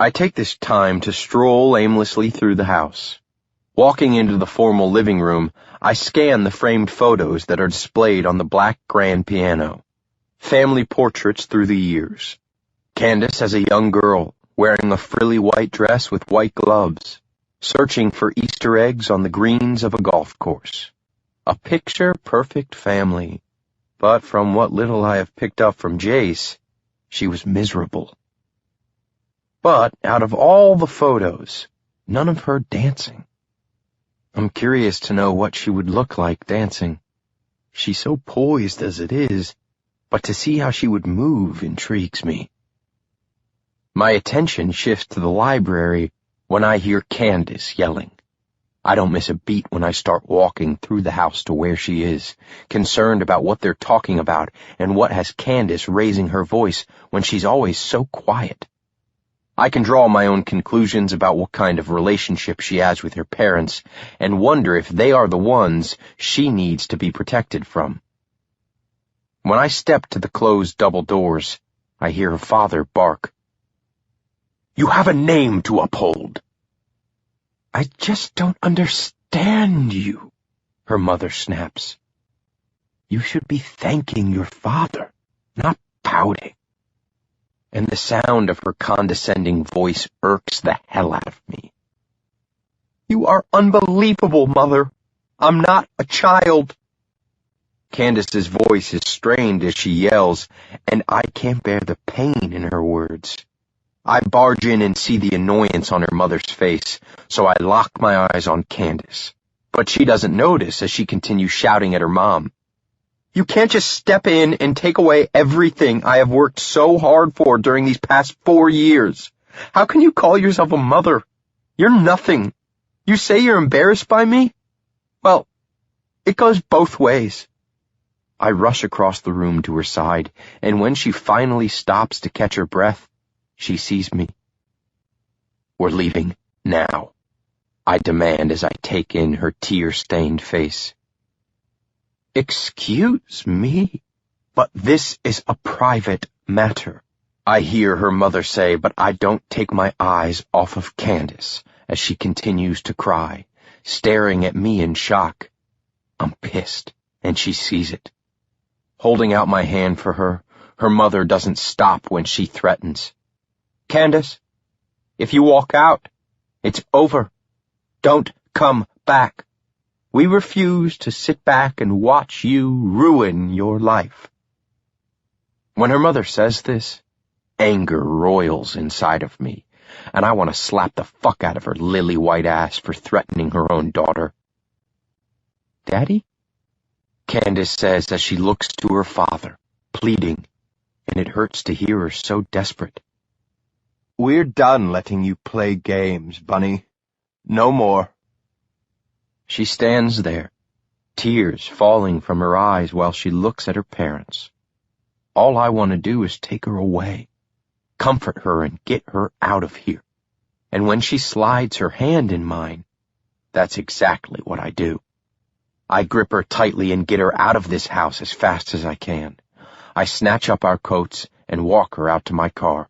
I take this time to stroll aimlessly through the house. Walking into the formal living room, I scan the framed photos that are displayed on the black grand piano. Family portraits through the years. Candace as a young girl, wearing a frilly white dress with white gloves, searching for Easter eggs on the greens of a golf course. A picture-perfect family, but from what little I have picked up from Jace, she was miserable. But out of all the photos, none of her dancing. I'm curious to know what she would look like dancing. She's so poised as it is, but to see how she would move intrigues me. My attention shifts to the library when I hear Candace yelling. I don't miss a beat when I start walking through the house to where she is, concerned about what they're talking about and what has Candace raising her voice when she's always so quiet. I can draw my own conclusions about what kind of relationship she has with her parents and wonder if they are the ones she needs to be protected from. When I step to the closed double doors, I hear her father bark. "You have a name to uphold." "I just don't understand you," her mother snaps. "You should be thanking your father, not pouting." And the sound of her condescending voice irks the hell out of me. "You are unbelievable, Mother. I'm not a child." Candace's voice is strained as she yells, and I can't bear the pain in her words. I barge in and see the annoyance on her mother's face, so I lock my eyes on Candace. But she doesn't notice as she continues shouting at her mom. "You can't just step in and take away everything I have worked so hard for during these past 4 years. How can you call yourself a mother? You're nothing. You say you're embarrassed by me? Well, it goes both ways." I rush across the room to her side, and when she finally stops to catch her breath, she sees me. "We're leaving now," I demand as I take in her tear-stained face. "Excuse me, but this is a private matter," I hear her mother say, but I don't take my eyes off of Candace as she continues to cry, staring at me in shock. I'm pissed, and she sees it. Holding out my hand for her, her mother doesn't stop when she threatens. "Candace, if you walk out, it's over. Don't come back. We refuse to sit back and watch you ruin your life." When her mother says this, anger roils inside of me, and I want to slap the fuck out of her lily-white ass for threatening her own daughter. "Daddy?" Candace says as she looks to her father, pleading, and it hurts to hear her so desperate. "We're done letting you play games, Bunny. No more." She stands there, tears falling from her eyes while she looks at her parents. All I want to do is take her away, comfort her and get her out of here. And when she slides her hand in mine, that's exactly what I do. I grip her tightly and get her out of this house as fast as I can. I snatch up our coats and walk her out to my car.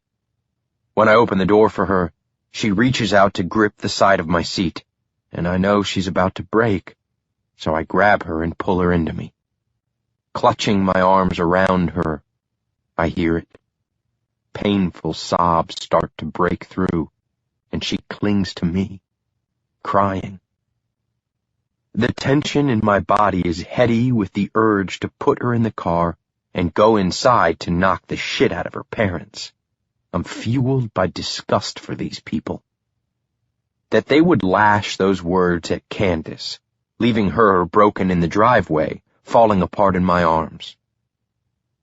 When I open the door for her, she reaches out to grip the side of my seat, and I know she's about to break, so I grab her and pull her into me. Clutching my arms around her, I hear it. Painful sobs start to break through, and she clings to me, crying. The tension in my body is heady with the urge to put her in the car and go inside to knock the shit out of her parents. I'm fueled by disgust for these people. That they would lash those words at Candace, leaving her broken in the driveway, falling apart in my arms.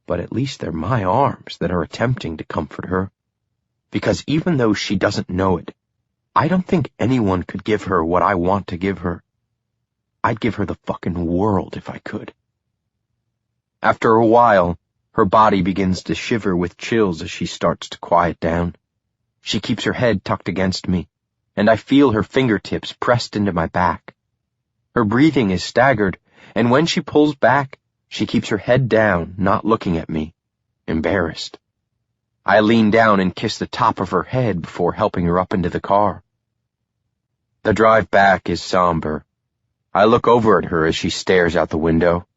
But at least they're my arms that are attempting to comfort her, because even though she doesn't know it, I don't think anyone could give her what I want to give her. I'd give her the fucking world if I could. After a while, her body begins to shiver with chills as she starts to quiet down. She keeps her head tucked against me, and I feel her fingertips pressed into my back. Her breathing is staggered, and when she pulls back, she keeps her head down, not looking at me, embarrassed. I lean down and kiss the top of her head before helping her up into the car. The drive back is somber. I look over at her as she stares out the window.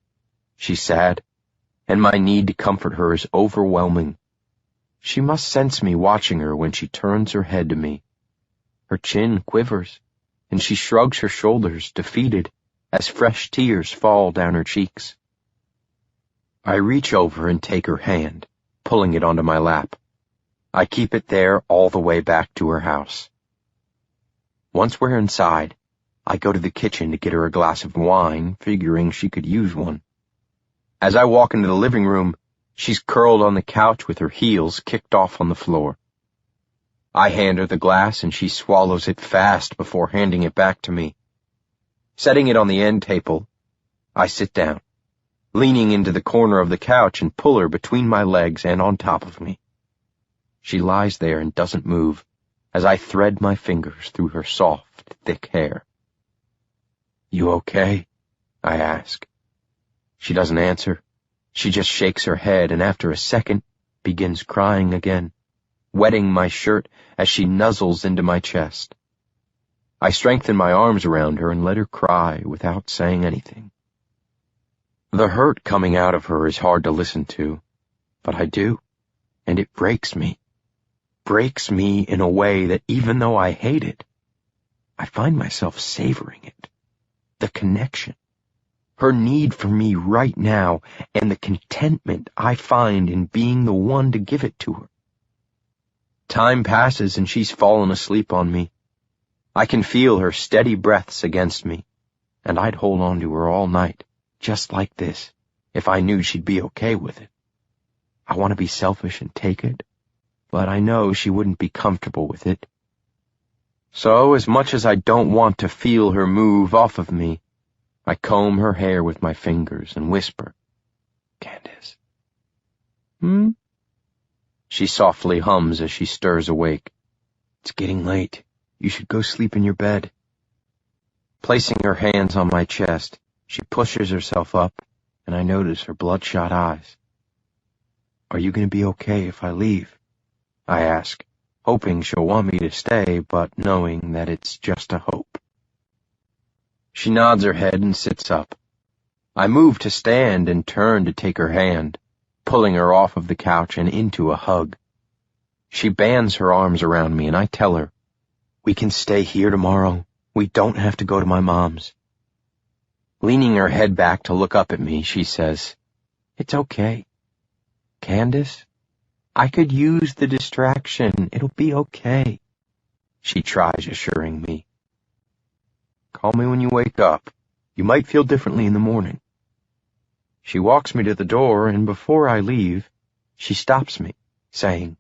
She's sad, and my need to comfort her is overwhelming. She must sense me watching her when she turns her head to me. Her chin quivers, and she shrugs her shoulders, defeated, as fresh tears fall down her cheeks. I reach over and take her hand, pulling it onto my lap. I keep it there all the way back to her house. Once we're inside, I go to the kitchen to get her a glass of wine, figuring she could use one. As I walk into the living room, she's curled on the couch with her heels kicked off on the floor. I hand her the glass and she swallows it fast before handing it back to me. Setting it on the end table, I sit down, leaning into the corner of the couch and pull her between my legs and on top of me. She lies there and doesn't move, as I thread my fingers through her soft, thick hair. "You okay?" I ask. She doesn't answer. She just shakes her head and after a second begins crying again, wetting my shirt as she nuzzles into my chest. I strengthen my arms around her and let her cry without saying anything. The hurt coming out of her is hard to listen to, but I do, and it breaks me. Breaks me in a way that even though I hate it, I find myself savoring it. The connection, her need for me right now, and the contentment I find in being the one to give it to her. Time passes and she's fallen asleep on me. I can feel her steady breaths against me, and I'd hold on to her all night, just like this, if I knew she'd be okay with it. I want to be selfish and take it, but I know she wouldn't be comfortable with it. So, as much as I don't want to feel her move off of me, I comb her hair with my fingers and whisper, "Candace." She softly hums as she stirs awake. "It's getting late. You should go sleep in your bed." Placing her hands on my chest, she pushes herself up, and I notice her bloodshot eyes. "Are you going to be okay if I leave?" I ask, hoping she'll want me to stay, but knowing that it's just a hope. She nods her head and sits up. I move to stand and turn to take her hand, pulling her off of the couch and into a hug. She bands her arms around me and I tell her, "We can stay here tomorrow. We don't have to go to my mom's." Leaning her head back to look up at me, she says, "It's okay. Candace, I could use the distraction. It'll be okay." She tries assuring me. "Call me when you wake up. You might feel differently in the morning." She walks me to the door, and before I leave, she stops me, saying,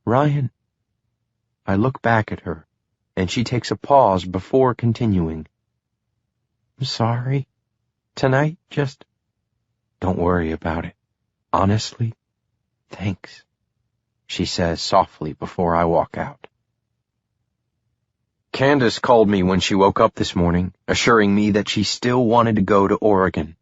"Ryan." I look back at her, and she takes a pause before continuing. "I'm sorry. Tonight, just don't worry about it. Honestly, thanks," she says softly before I walk out. Candace called me when she woke up this morning, assuring me that she still wanted to go to Oregon.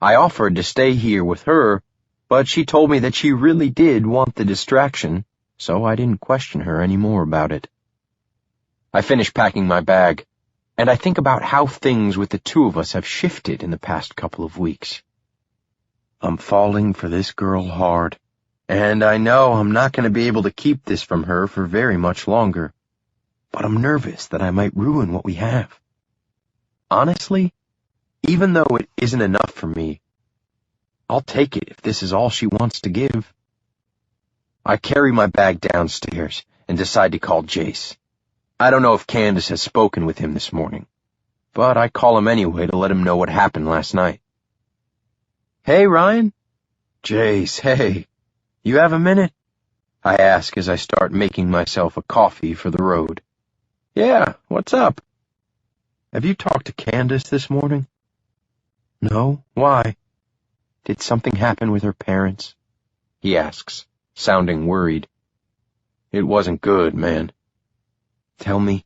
I offered to stay here with her, but she told me that she really did want the distraction, so I didn't question her any more about it. I finish packing my bag, and I think about how things with the two of us have shifted in the past couple of weeks. I'm falling for this girl hard, and I know I'm not going to be able to keep this from her for very much longer. But I'm nervous that I might ruin what we have. Honestly, even though it isn't enough for me, I'll take it if this is all she wants to give. I carry my bag downstairs and decide to call Jace. I don't know if Candace has spoken with him this morning, but I call him anyway to let him know what happened last night. "Hey, Ryan." "Jace, hey. You have a minute?" I ask as I start making myself a coffee for the road. "Yeah, what's up?" "Have you talked to Candace this morning?" "No, why?" "Did something happen with her parents?" he asks, sounding worried. "It wasn't good, man." "Tell me."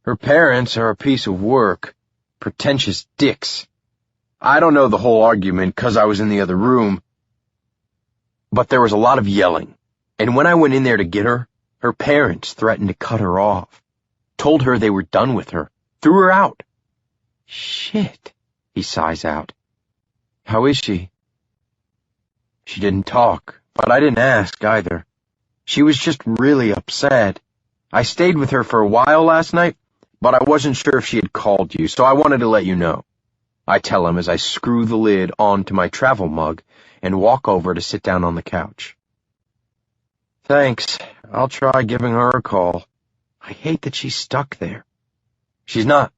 "Her parents are a piece of work. Pretentious dicks. I don't know the whole argument 'cause I was in the other room, but there was a lot of yelling, and when I went in there to get her, her parents threatened to cut her off, told her they were done with her, threw her out." "Shit," he sighs out. "How is she?" "She didn't talk, but I didn't ask either. She was just really upset. I stayed with her for a while last night, but I wasn't sure if she had called you, so I wanted to let you know." I tell him as I screw the lid onto my travel mug and walk over to sit down on the couch. "Thanks. I'll try giving her a call. I hate that she's stuck there." "She's not.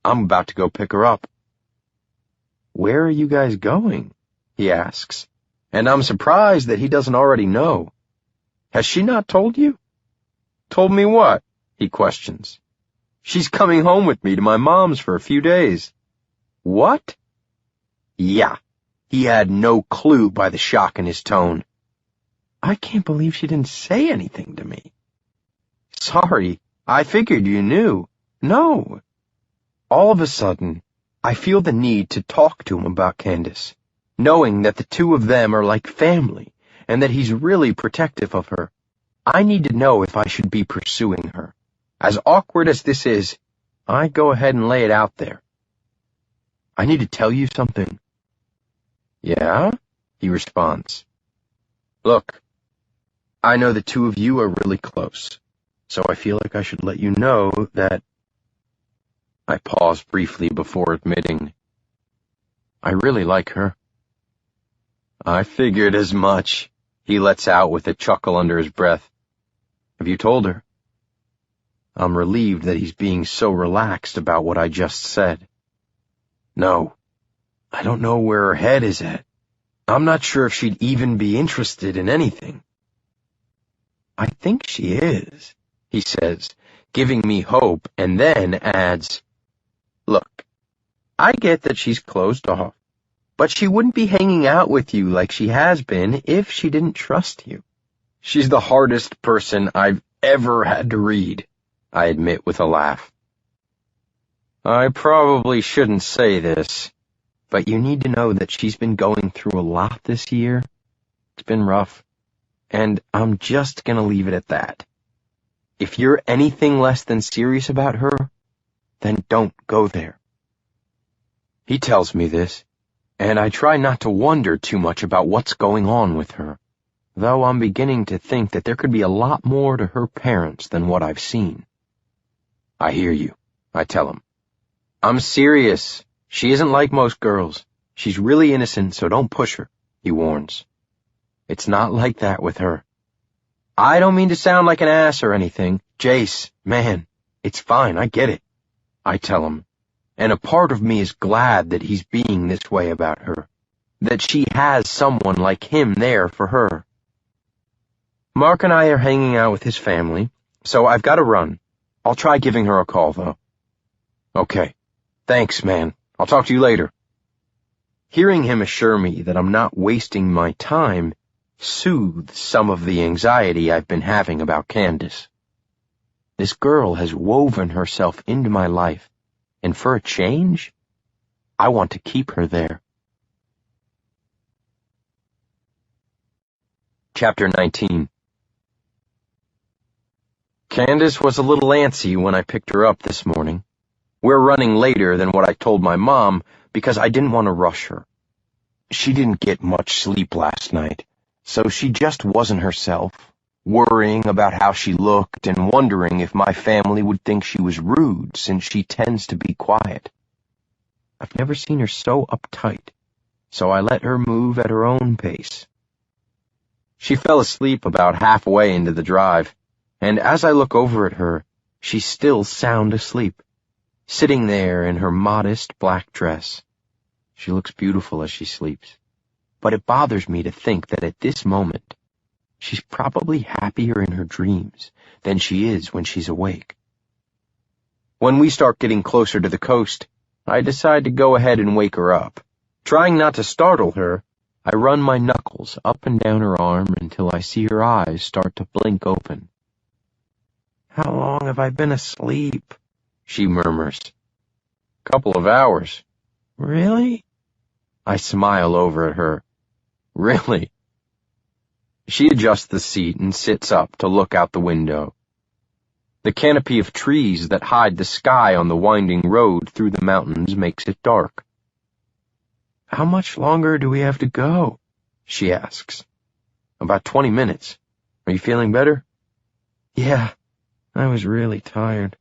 I'm about to go pick her up." "Where are you guys going?" he asks, and I'm surprised that he doesn't already know. "Has she not told you?" "Told me what?" he questions. "She's coming home with me to my mom's for a few days." "What?" Yeah, he had no clue by the shock in his tone. "I can't believe she didn't say anything to me." Sorry, I figured you knew. No. All of a sudden, I feel the need to talk to him about Candace, knowing that the two of them are like family and that he's really protective of her. I need to know if I should be pursuing her. As awkward as this is, I go ahead and lay it out there. I need to tell you something. Yeah? He responds. Look, I know the two of you are really close, so I feel like I should let you know that... I pause briefly before admitting, I really like her. I figured as much, he lets out with a chuckle under his breath. Have you told her? I'm relieved that he's being so relaxed about what I just said. No, I don't know where her head is at. I'm not sure if she'd even be interested in anything. I think she is, he says, giving me hope, and then adds, Look, I get that she's closed off, but she wouldn't be hanging out with you like she has been if she didn't trust you. She's the hardest person I've ever had to read, I admit with a laugh. I probably shouldn't say this, but you need to know that she's been going through a lot this year. It's been rough, and I'm just gonna leave it at that. If you're anything less than serious about her, then don't go there. He tells me this, and I try not to wonder too much about what's going on with her, though I'm beginning to think that there could be a lot more to her parents than what I've seen. I hear you, I tell him. I'm serious. She isn't like most girls. She's really innocent, so don't push her, he warns. It's not like that with her. I don't mean to sound like an ass or anything. Jace, man, it's fine, I get it, I tell him, and a part of me is glad that he's being this way about her, that she has someone like him there for her. Mark and I are hanging out with his family, so I've got to run. I'll try giving her a call, though. Okay. Thanks, man. I'll talk to you later. Hearing him assure me that I'm not wasting my time soothes some of the anxiety I've been having about Candace. This girl has woven herself into my life, and for a change, I want to keep her there. Chapter 19. Candace was a little antsy when I picked her up this morning. We're running later than what I told my mom because I didn't want to rush her. She didn't get much sleep last night, so she just wasn't herself, worrying about how she looked and wondering if my family would think she was rude since she tends to be quiet. I've never seen her so uptight, so I let her move at her own pace. She fell asleep about halfway into the drive, and as I look over at her, she's still sound asleep, sitting there in her modest black dress. She looks beautiful as she sleeps, but it bothers me to think that at this moment, she's probably happier in her dreams than she is when she's awake. When we start getting closer to the coast, I decide to go ahead and wake her up. Trying not to startle her, I run my knuckles up and down her arm until I see her eyes start to blink open. "How long have I been asleep?" she murmurs. "Couple of hours." "Really?" I smile over at her. "Really?" She adjusts the seat and sits up to look out the window. The canopy of trees that hide the sky on the winding road through the mountains makes it dark. "How much longer do we have to go?" she asks. "About 20 minutes. Are you feeling better?" "Yeah, I was really tired."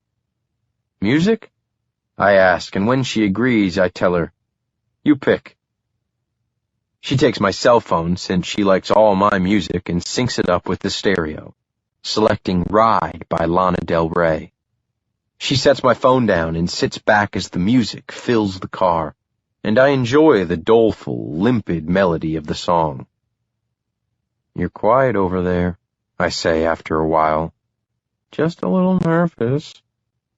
"Music?" I ask, and when she agrees, I tell her, "You pick." She takes my cell phone, since she likes all my music, and syncs it up with the stereo, selecting Ride by Lana Del Rey. She sets my phone down and sits back as the music fills the car, and I enjoy the doleful, limpid melody of the song. "You're quiet over there," I say after a while. "Just a little nervous,"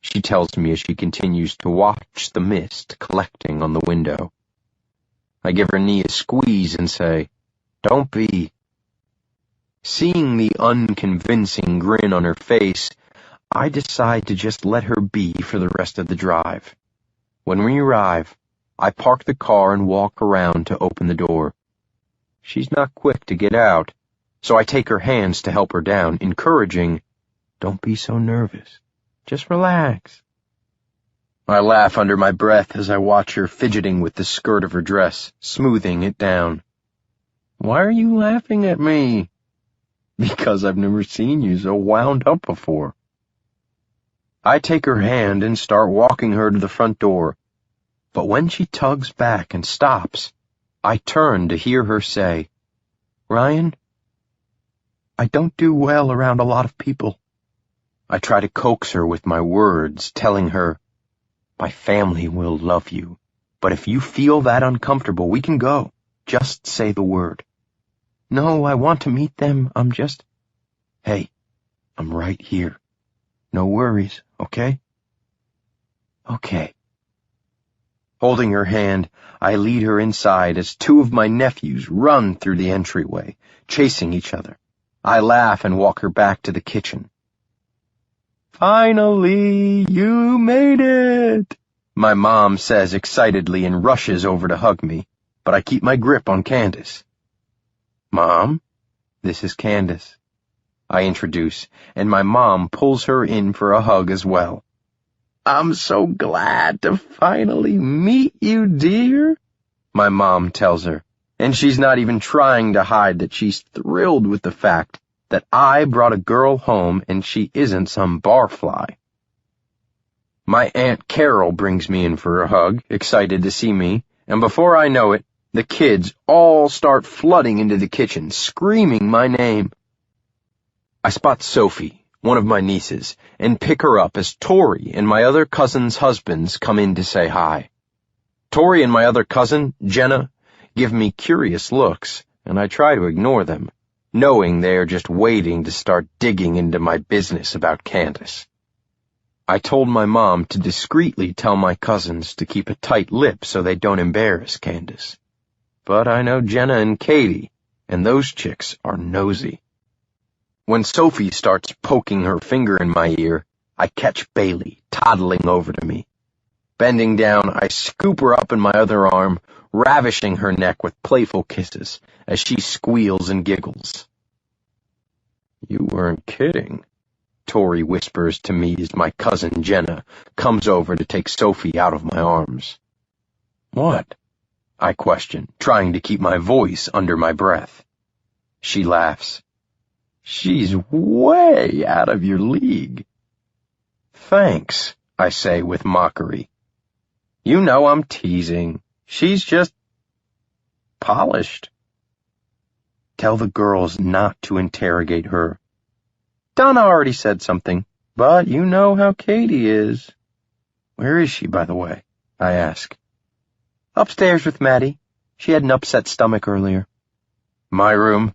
she tells me as she continues to watch the mist collecting on the window. I give her knee a squeeze and say, "Don't be." Seeing the unconvincing grin on her face, I decide to just let her be for the rest of the drive. When we arrive, I park the car and walk around to open the door. She's not quick to get out, so I take her hands to help her down, encouraging, "Don't be so nervous. Just relax." I laugh under my breath as I watch her fidgeting with the skirt of her dress, smoothing it down. "Why are you laughing at me?" "Because I've never seen you so wound up before." I take her hand and start walking her to the front door, but when she tugs back and stops, I turn to hear her say, "Ryan, I don't do well around a lot of people." I try to coax her with my words, telling her, "My family will love you, but if you feel that uncomfortable, we can go. Just say the word." "No, I want to meet them. Hey, I'm right here. No worries, okay?" "Okay." Holding her hand, I lead her inside as two of my nephews run through the entryway, chasing each other. I laugh and walk her back to the kitchen. "Finally, you made it," my mom says excitedly and rushes over to hug me, but I keep my grip on Candace. "Mom, this is Candace," I introduce, and my mom pulls her in for a hug as well. "I'm so glad to finally meet you, dear," my mom tells her, and she's not even trying to hide that she's thrilled with the fact that I brought a girl home and she isn't some barfly. My Aunt Carol brings me in for a hug, excited to see me, and before I know it, the kids all start flooding into the kitchen, screaming my name. I spot Sophie, one of my nieces, and pick her up as Tori and my other cousin's husbands come in to say hi. Tori and my other cousin, Jenna, give me curious looks, and I try to ignore them, knowing they are just waiting to start digging into my business about Candace. I told my mom to discreetly tell my cousins to keep a tight lip so they don't embarrass Candace. But I know Jenna and Katie, and those chicks are nosy. When Sophie starts poking her finger in my ear, I catch Bailey toddling over to me. Bending down, I scoop her up in my other arm, ravishing her neck with playful kisses as she squeals and giggles. "You weren't kidding," Tori whispers to me as my cousin Jenna comes over to take Sophie out of my arms. "What?" I question, trying to keep my voice under my breath. She laughs. "She's way out of your league." "Thanks," I say with mockery. "You know I'm teasing. She's just polished." Tell the girls not to interrogate her. Donna already said something, but you know how Katie is. "Where is she, by the way?" I ask. "Upstairs with Maddie. She had an upset stomach earlier." "My room?"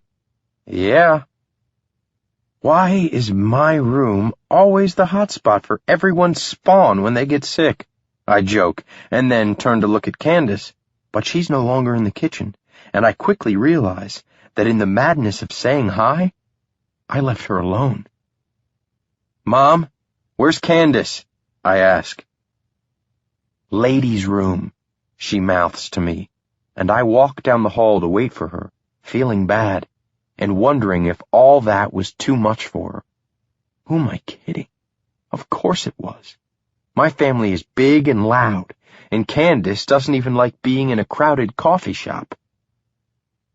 "Yeah." Why is my room always the hot spot for everyone's spawn when they get sick? I joke, and then turn to look at Candace, but she's no longer in the kitchen, and I quickly realize that in the madness of saying hi, I left her alone. "Mom, where's Candace?" I ask. "Ladies' room," she mouths to me, and I walk down the hall to wait for her, feeling bad, and wondering if all that was too much for her. Who am I kidding? Of course it was. My family is big and loud, and Candace doesn't even like being in a crowded coffee shop.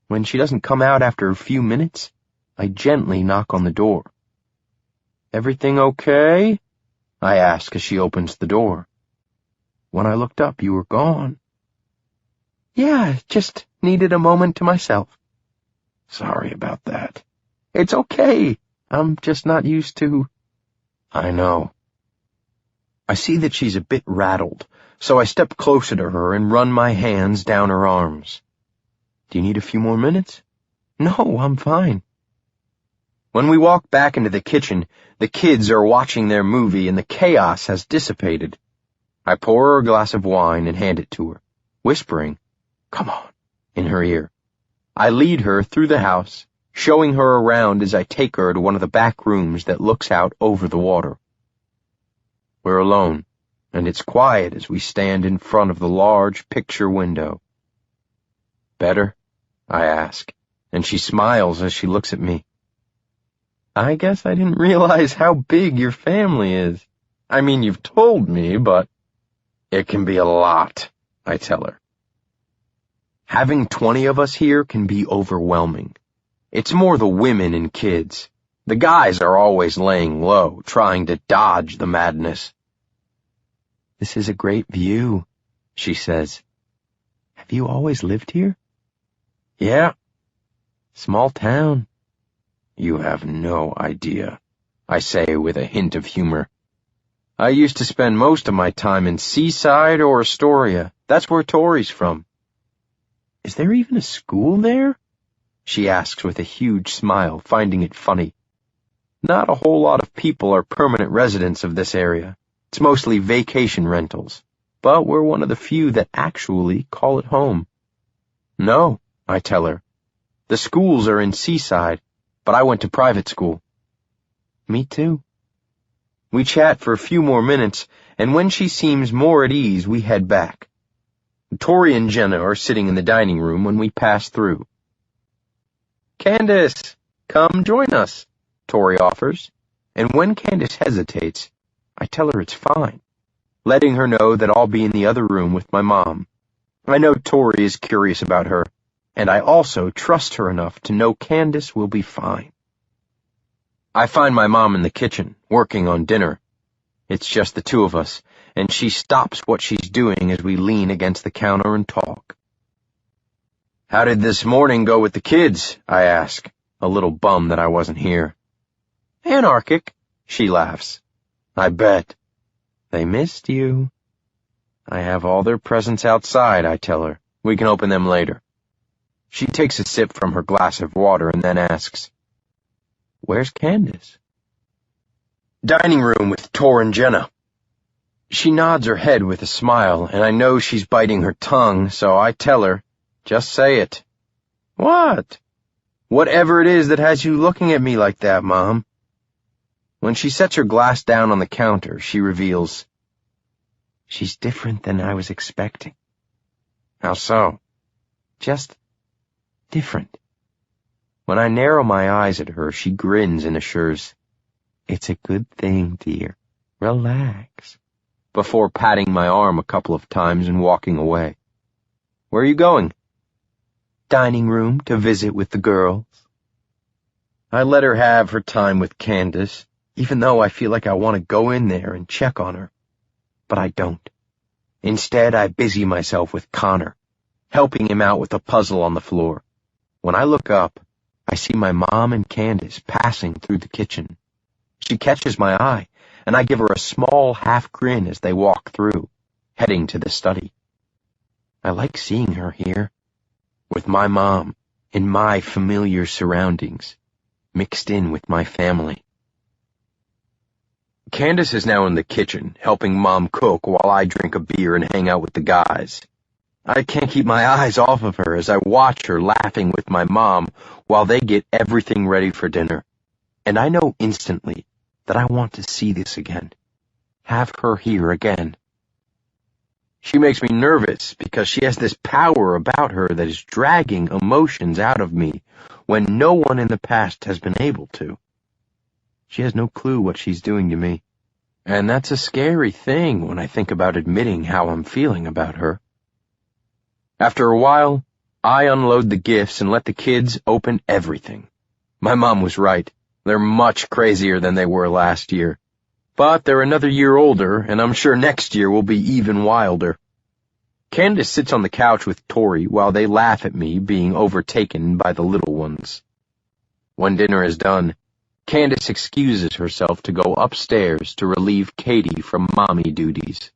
When she doesn't come out after a few minutes, I gently knock on the door. "Everything okay?" I ask as she opens the door. "When I looked up, you were gone." "Yeah, just needed a moment to myself." "Sorry about that." "It's okay. I'm just not used to—" "I know." I see that she's a bit rattled, so I step closer to her and run my hands down her arms. "Do you need a few more minutes?" "No, I'm fine." When we walk back into the kitchen, the kids are watching their movie and the chaos has dissipated. I pour her a glass of wine and hand it to her, whispering, "Come on," in her ear. I lead her through the house, showing her around as I take her to one of the back rooms that looks out over the water. We're alone, and it's quiet as we stand in front of the large picture window. Better? I ask, and she smiles as she looks at me. I guess I didn't realize how big your family is. I mean, you've told me, but it can be a lot, I tell her. Having 20 of us here can be overwhelming. It's more the women and kids. The guys are always laying low, trying to dodge the madness. This is a great view, she says. Have you always lived here? Yeah. Small town. You have no idea, I say with a hint of humor. I used to spend most of my time in Seaside or Astoria. That's where Tori's from. Is there even a school there? She asks with a huge smile, finding it funny. Not a whole lot of people are permanent residents of this area. It's mostly vacation rentals, but we're one of the few that actually call it home. No, I tell her. The schools are in Seaside, but I went to private school. Me too. We chat for a few more minutes, and when she seems more at ease, we head back. Tori and Jenna are sitting in the dining room when we pass through. Candace, come join us, Tori offers, and when Candace hesitates, I tell her it's fine, letting her know that I'll be in the other room with my mom. I know Tori is curious about her, and I also trust her enough to know Candace will be fine. I find my mom in the kitchen, working on dinner. It's just the two of us, and she stops what she's doing as we lean against the counter and talk. How did this morning go with the kids? I ask, a little bummed that I wasn't here. Anarchic, she laughs. I bet. They missed you. I have all their presents outside, I tell her. We can open them later. She takes a sip from her glass of water and then asks, Where's Candace? Dining room with Tor and Jenna. She nods her head with a smile, and I know she's biting her tongue, so I tell her, just say it. What? Whatever it is that has you looking at me like that, Mom. When she sets her glass down on the counter, she reveals, She's different than I was expecting. How so? Just different. When I narrow my eyes at her, she grins and assures, It's a good thing, dear. Relax. Before patting my arm a couple of times and walking away. Where are you going? Dining room to visit with the girls. I let her have her time with Candace, even though I feel like I want to go in there and check on her. But I don't. Instead, I busy myself with Connor, helping him out with a puzzle on the floor. When I look up, I see my mom and Candace passing through the kitchen. She catches my eye, and I give her a small half grin as they walk through, heading to the study. I like seeing her here, with my mom, in my familiar surroundings, mixed in with my family. Candace is now in the kitchen, helping Mom cook while I drink a beer and hang out with the guys. I can't keep my eyes off of her as I watch her laughing with my mom while they get everything ready for dinner. And I know instantly that I want to see this again. Have her here again. She makes me nervous because she has this power about her that is dragging emotions out of me when no one in the past has been able to. She has no clue what she's doing to me. And that's a scary thing when I think about admitting how I'm feeling about her. After a while, I unload the gifts and let the kids open everything. My mom was right. They're much crazier than they were last year. But they're another year older, and I'm sure next year will be even wilder. Candace sits on the couch with Tori while they laugh at me being overtaken by the little ones. When dinner is done, Candace excuses herself to go upstairs to relieve Katie from mommy duties.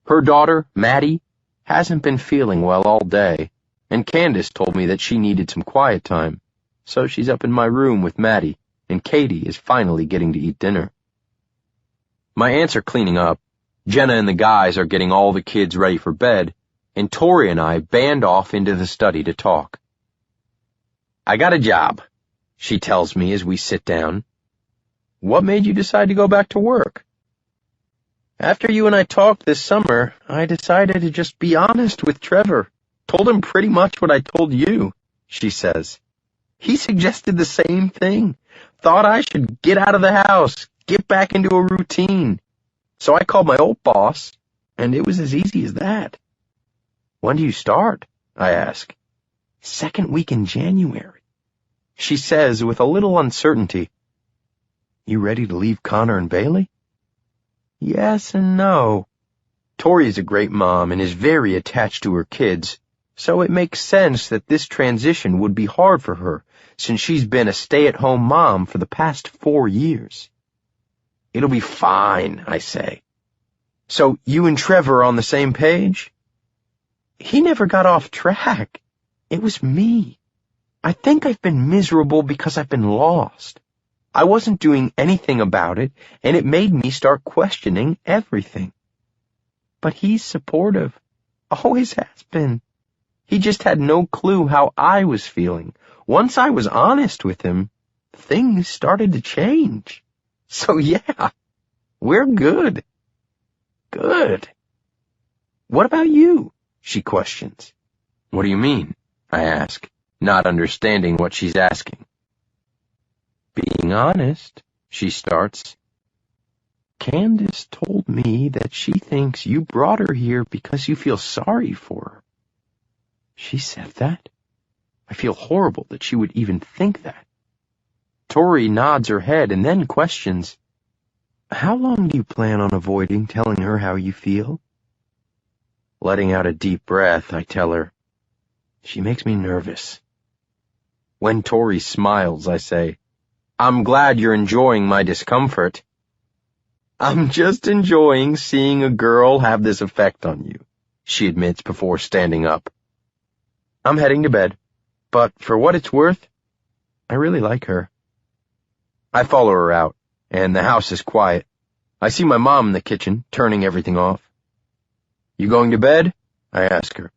Her daughter, Maddie, hasn't been feeling well all day, and Candace told me that she needed some quiet time, so she's up in my room with Maddie, and Katie is finally getting to eat dinner. My aunts are cleaning up, Jenna and the guys are getting all the kids ready for bed, and Tori and I band off into the study to talk. I got a job, she tells me as we sit down. What made you decide to go back to work? After you and I talked this summer, I decided to just be honest with Trevor. Told him pretty much what I told you, she says. He suggested the same thing. Thought I should get out of the house, get back into a routine. So I called my old boss, and it was as easy as that. When do you start? I ask. Second week in January. She says with a little uncertainty, You ready to leave Connor and Bailey? Yes and no. Tori is a great mom and is very attached to her kids, so it makes sense that this transition would be hard for her since she's been a stay-at-home mom for the past 4 years. It'll be fine, I say. So you and Trevor are on the same page? He never got off track. It was me. I think I've been miserable because I've been lost. I wasn't doing anything about it, and it made me start questioning everything. But he's supportive. Always has been. He just had no clue how I was feeling. Once I was honest with him, things started to change. So yeah, we're good. Good. What about you? She questions. What do you mean? I ask, not understanding what she's asking. Being honest, she starts. Candace told me that she thinks you brought her here because you feel sorry for her. She said that? I feel horrible that she would even think that. Tori nods her head and then questions, How long do you plan on avoiding telling her how you feel? Letting out a deep breath, I tell her, She makes me nervous. When Tori smiles, I say, I'm glad you're enjoying my discomfort. I'm just enjoying seeing a girl have this effect on you, she admits before standing up. I'm heading to bed, but for what it's worth, I really like her. I follow her out, and the house is quiet. I see my mom in the kitchen, turning everything off. You going to bed? I ask her.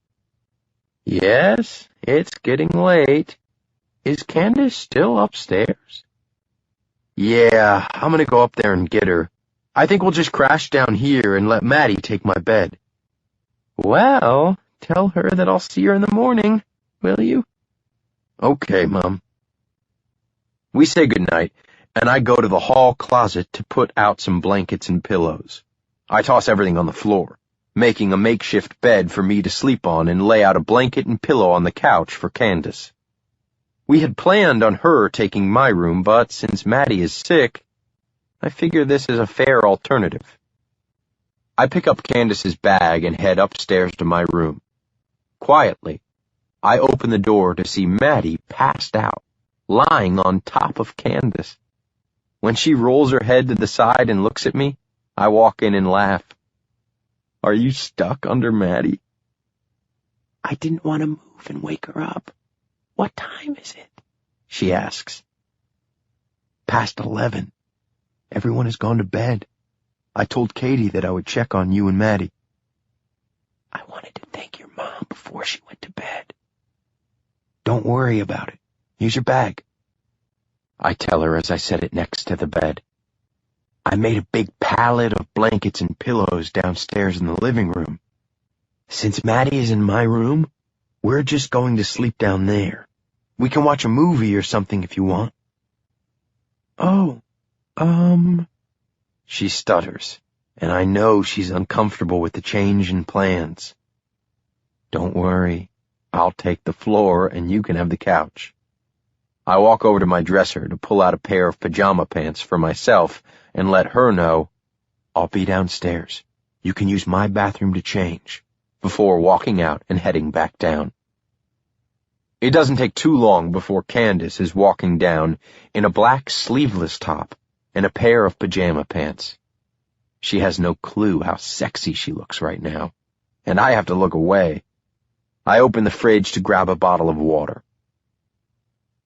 Yes, it's getting late. Is Candace still upstairs? Yeah, I'm gonna go up there and get her. I think we'll just crash down here and let Maddie take my bed. Well, tell her that I'll see her in the morning, will you? Okay, Mom. We say goodnight, and I go to the hall closet to put out some blankets and pillows. I toss everything on the floor, making a makeshift bed for me to sleep on and lay out a blanket and pillow on the couch for Candace. We had planned on her taking my room, but since Maddie is sick, I figure this is a fair alternative. I pick up Candace's bag and head upstairs to my room. Quietly, I open the door to see Maddie passed out, lying on top of Candace. When she rolls her head to the side and looks at me, I walk in and laugh. Are you stuck under Maddie? I didn't want to move and wake her up. What time is it? She asks. Past 11. Everyone has gone to bed. I told Katie that I would check on you and Maddie. I wanted to thank your mom before she went to bed. Don't worry about it. Here's your bag. I tell her as I set it next to the bed. I made a big pallet of blankets and pillows downstairs in the living room. Since Maddie is in my room, we're just going to sleep down there. We can watch a movie or something if you want. Oh, she stutters, and I know she's uncomfortable with the change in plans. Don't worry, I'll take the floor and you can have the couch. I walk over to my dresser to pull out a pair of pajama pants for myself and let her know, I'll be downstairs. You can use my bathroom to change, before walking out and heading back down. It doesn't take too long before Candace is walking down in a black sleeveless top and a pair of pajama pants. She has no clue how sexy she looks right now, and I have to look away. I open the fridge to grab a bottle of water.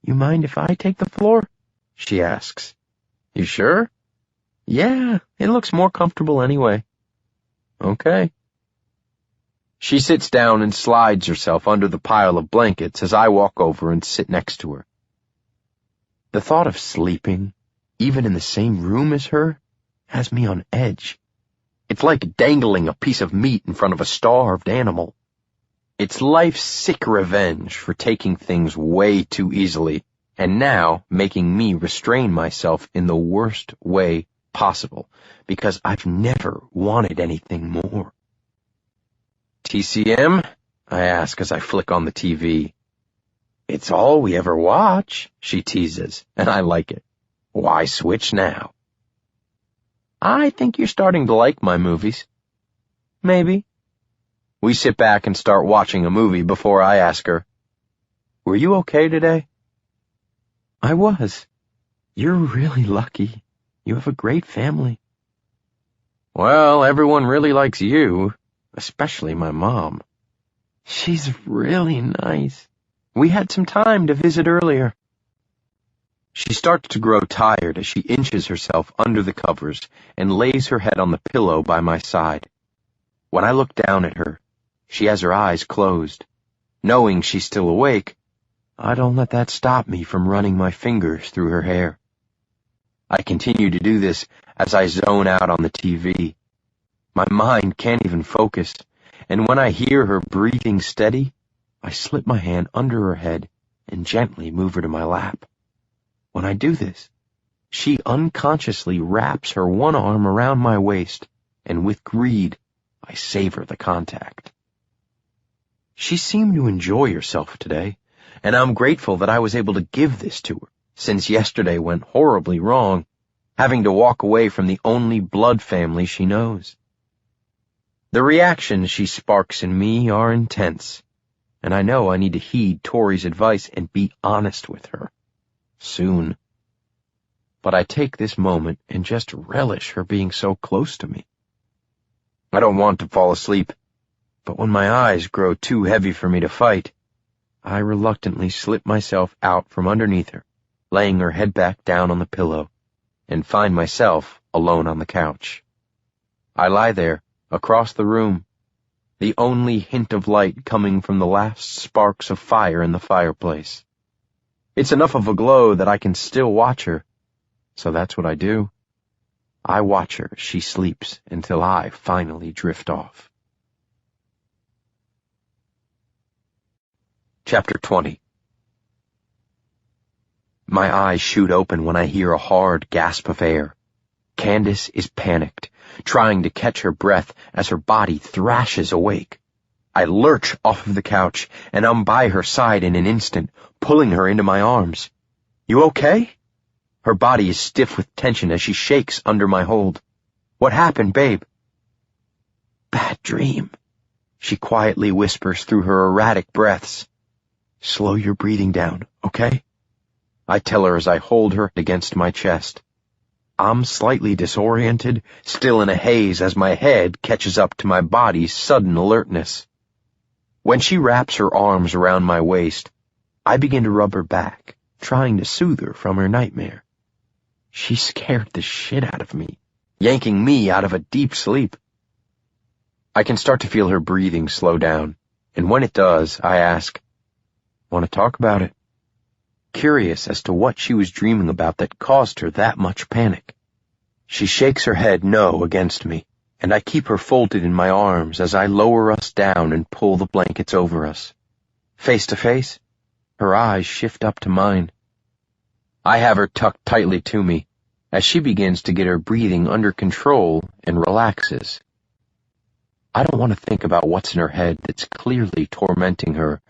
You mind if I take the floor? She asks. You sure? Yeah, it looks more comfortable anyway. Okay. She sits down and slides herself under the pile of blankets as I walk over and sit next to her. The thought of sleeping, even in the same room as her, has me on edge. It's like dangling a piece of meat in front of a starved animal. It's life's sick revenge for taking things way too easily, and now making me restrain myself in the worst way possible, because I've never wanted anything more. TCM? I ask as I flick on the TV. It's all we ever watch, she teases, and I like it. Why switch now? I think you're starting to like my movies. Maybe. We sit back and start watching a movie before I ask her, Were you okay today? I was. You're really lucky. You have a great family. Well, everyone really likes you, especially my mom. She's really nice. We had some time to visit earlier. She starts to grow tired as she inches herself under the covers and lays her head on the pillow by my side. When I look down at her, she has her eyes closed. Knowing she's still awake, I don't let that stop me from running my fingers through her hair. I continue to do this as I zone out on the TV. My mind can't even focus, and when I hear her breathing steady, I slip my hand under her head and gently move her to my lap. When I do this, she unconsciously wraps her one arm around my waist, and with greed, I savor the contact. She seemed to enjoy herself today, and I'm grateful that I was able to give this to her, since yesterday went horribly wrong, having to walk away from the only blood family she knows. The reactions she sparks in me are intense, and I know I need to heed Tori's advice and be honest with her. Soon. But I take this moment and just relish her being so close to me. I don't want to fall asleep, but when my eyes grow too heavy for me to fight, I reluctantly slip myself out from underneath her, laying her head back down on the pillow, and find myself alone on the couch. I lie there, across the room, the only hint of light coming from the last sparks of fire in the fireplace. It's enough of a glow that I can still watch her, so that's what I do. I watch her as she sleeps until I finally drift off. Chapter 20. My eyes shoot open when I hear a hard gasp of air. Candace is panicked, trying to catch her breath as her body thrashes awake. I lurch off of the couch, and I'm by her side in an instant, pulling her into my arms. You okay? Her body is stiff with tension as she shakes under my hold. What happened, babe? Bad dream, she quietly whispers through her erratic breaths. Slow your breathing down, okay? I tell her as I hold her against my chest. I'm slightly disoriented, still in a haze as my head catches up to my body's sudden alertness. When she wraps her arms around my waist, I begin to rub her back, trying to soothe her from her nightmare. She scared the shit out of me, yanking me out of a deep sleep. I can start to feel her breathing slow down, and when it does, I ask, Want to talk about it? Curious as to what she was dreaming about that caused her that much panic. She shakes her head no against me, and I keep her folded in my arms as I lower us down and pull the blankets over us. Face to face, her eyes shift up to mine. I have her tucked tightly to me as she begins to get her breathing under control and relaxes. I don't want to think about what's in her head that's clearly tormenting her,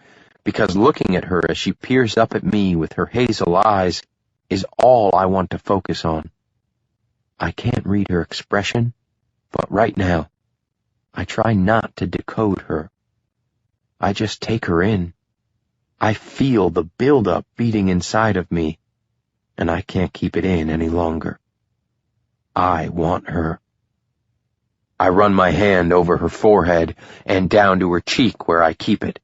because looking at her as she peers up at me with her hazel eyes is all I want to focus on. I can't read her expression, but right now, I try not to decode her. I just take her in. I feel the build-up beating inside of me, and I can't keep it in any longer. I want her. I run my hand over her forehead and down to her cheek where I keep it.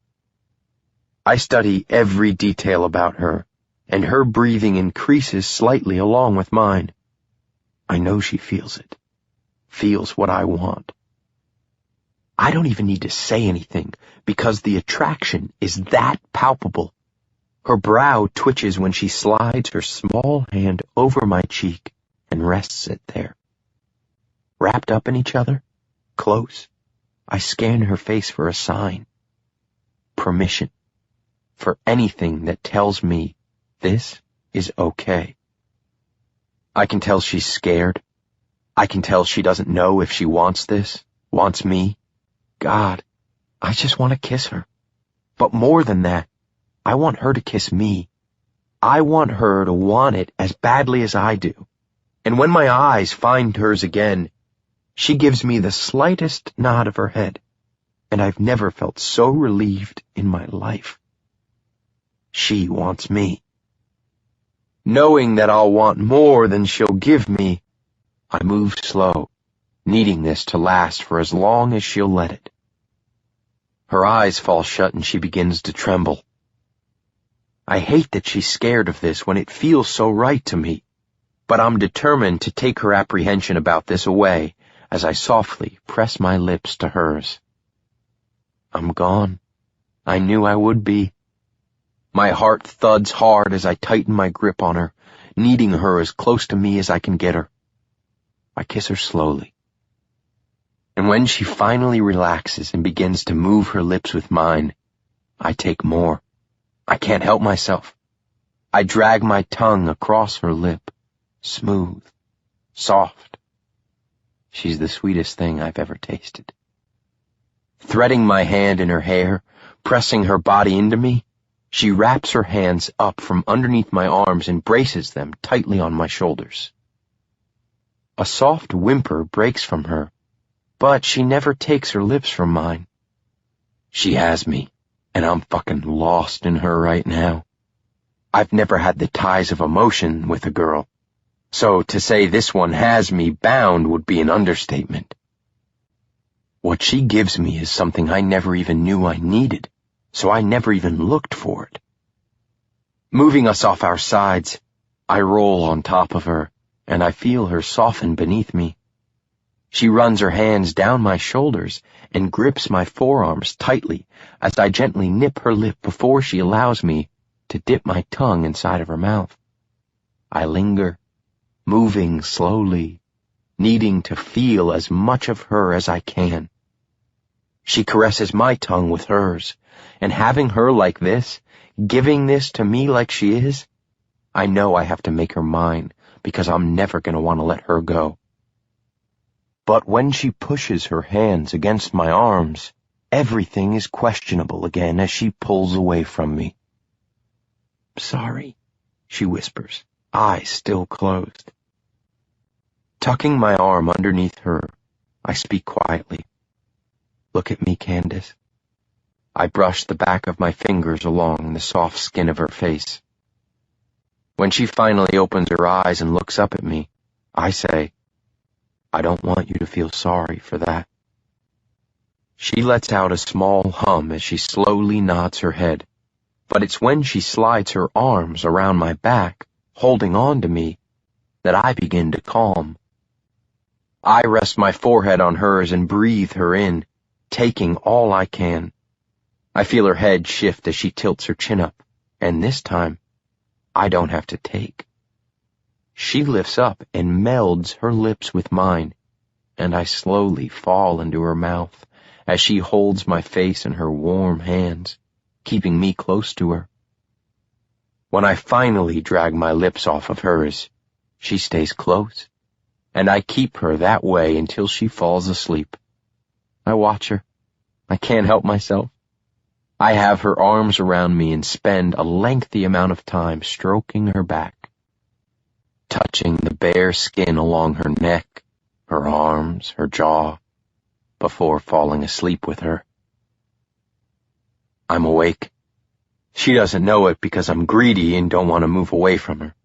I study every detail about her, and her breathing increases slightly along with mine. I know she feels it, feels what I want. I don't even need to say anything, because the attraction is that palpable. Her brow twitches when she slides her small hand over my cheek and rests it there. Wrapped up in each other, Close, I scan her face for a sign. Permission. For anything that tells me this is okay. I can tell she's scared. I can tell she doesn't know if she wants this, wants me. God, I just want to kiss her. But more than that, I want her to kiss me. I want her to want it as badly as I do. And when my eyes find hers again, she gives me the slightest nod of her head, and I've never felt so relieved in my life. She wants me. Knowing that I'll want more than she'll give me, I move slow, needing this to last for as long as she'll let it. Her eyes fall shut and she begins to tremble. I hate that she's scared of this when it feels so right to me, but I'm determined to take her apprehension about this away as I softly press my lips to hers. I'm gone. I knew I would be. My heart thuds hard as I tighten my grip on her, needing her as close to me as I can get her. I kiss her slowly. And when she finally relaxes and begins to move her lips with mine, I take more. I can't help myself. I drag my tongue across her lip, smooth, soft. She's the sweetest thing I've ever tasted. Threading my hand in her hair, pressing her body into me, she wraps her hands up from underneath my arms and braces them tightly on my shoulders. A soft whimper breaks from her, but she never takes her lips from mine. She has me, and I'm fucking lost in her right now. I've never had the ties of emotion with a girl, so to say this one has me bound would be an understatement. What she gives me is something I never even knew I needed, so I never even looked for it. Moving us off our sides, I roll on top of her, and I feel her soften beneath me. She runs her hands down my shoulders and grips my forearms tightly as I gently nip her lip before she allows me to dip my tongue inside of her mouth. I linger, moving slowly, needing to feel as much of her as I can. She caresses my tongue with hers, and having her like this, giving this to me like she is, I know I have to make her mine because I'm never going to want to let her go. But when she pushes her hands against my arms, everything is questionable again as she pulls away from me. Sorry, she whispers, eyes still closed. Tucking my arm underneath her, I speak quietly. Look at me, Candace. I brush the back of my fingers along the soft skin of her face. When she finally opens her eyes and looks up at me, I say, I don't want you to feel sorry for that. She lets out a small hum as she slowly nods her head, but it's when she slides her arms around my back, holding on to me, that I begin to calm. I rest my forehead on hers and breathe her in, taking all I can. I feel her head shift as she tilts her chin up, and this time, I don't have to take. She lifts up and melds her lips with mine, and I slowly fall into her mouth as she holds my face in her warm hands, keeping me close to her. When I finally drag my lips off of hers, she stays close, and I keep her that way until she falls asleep. I watch her. I can't help myself. I have her arms around me and spend a lengthy amount of time stroking her back, touching the bare skin along her neck, her arms, her jaw, before falling asleep with her. I'm awake. She doesn't know it because I'm greedy and don't want to move away from her.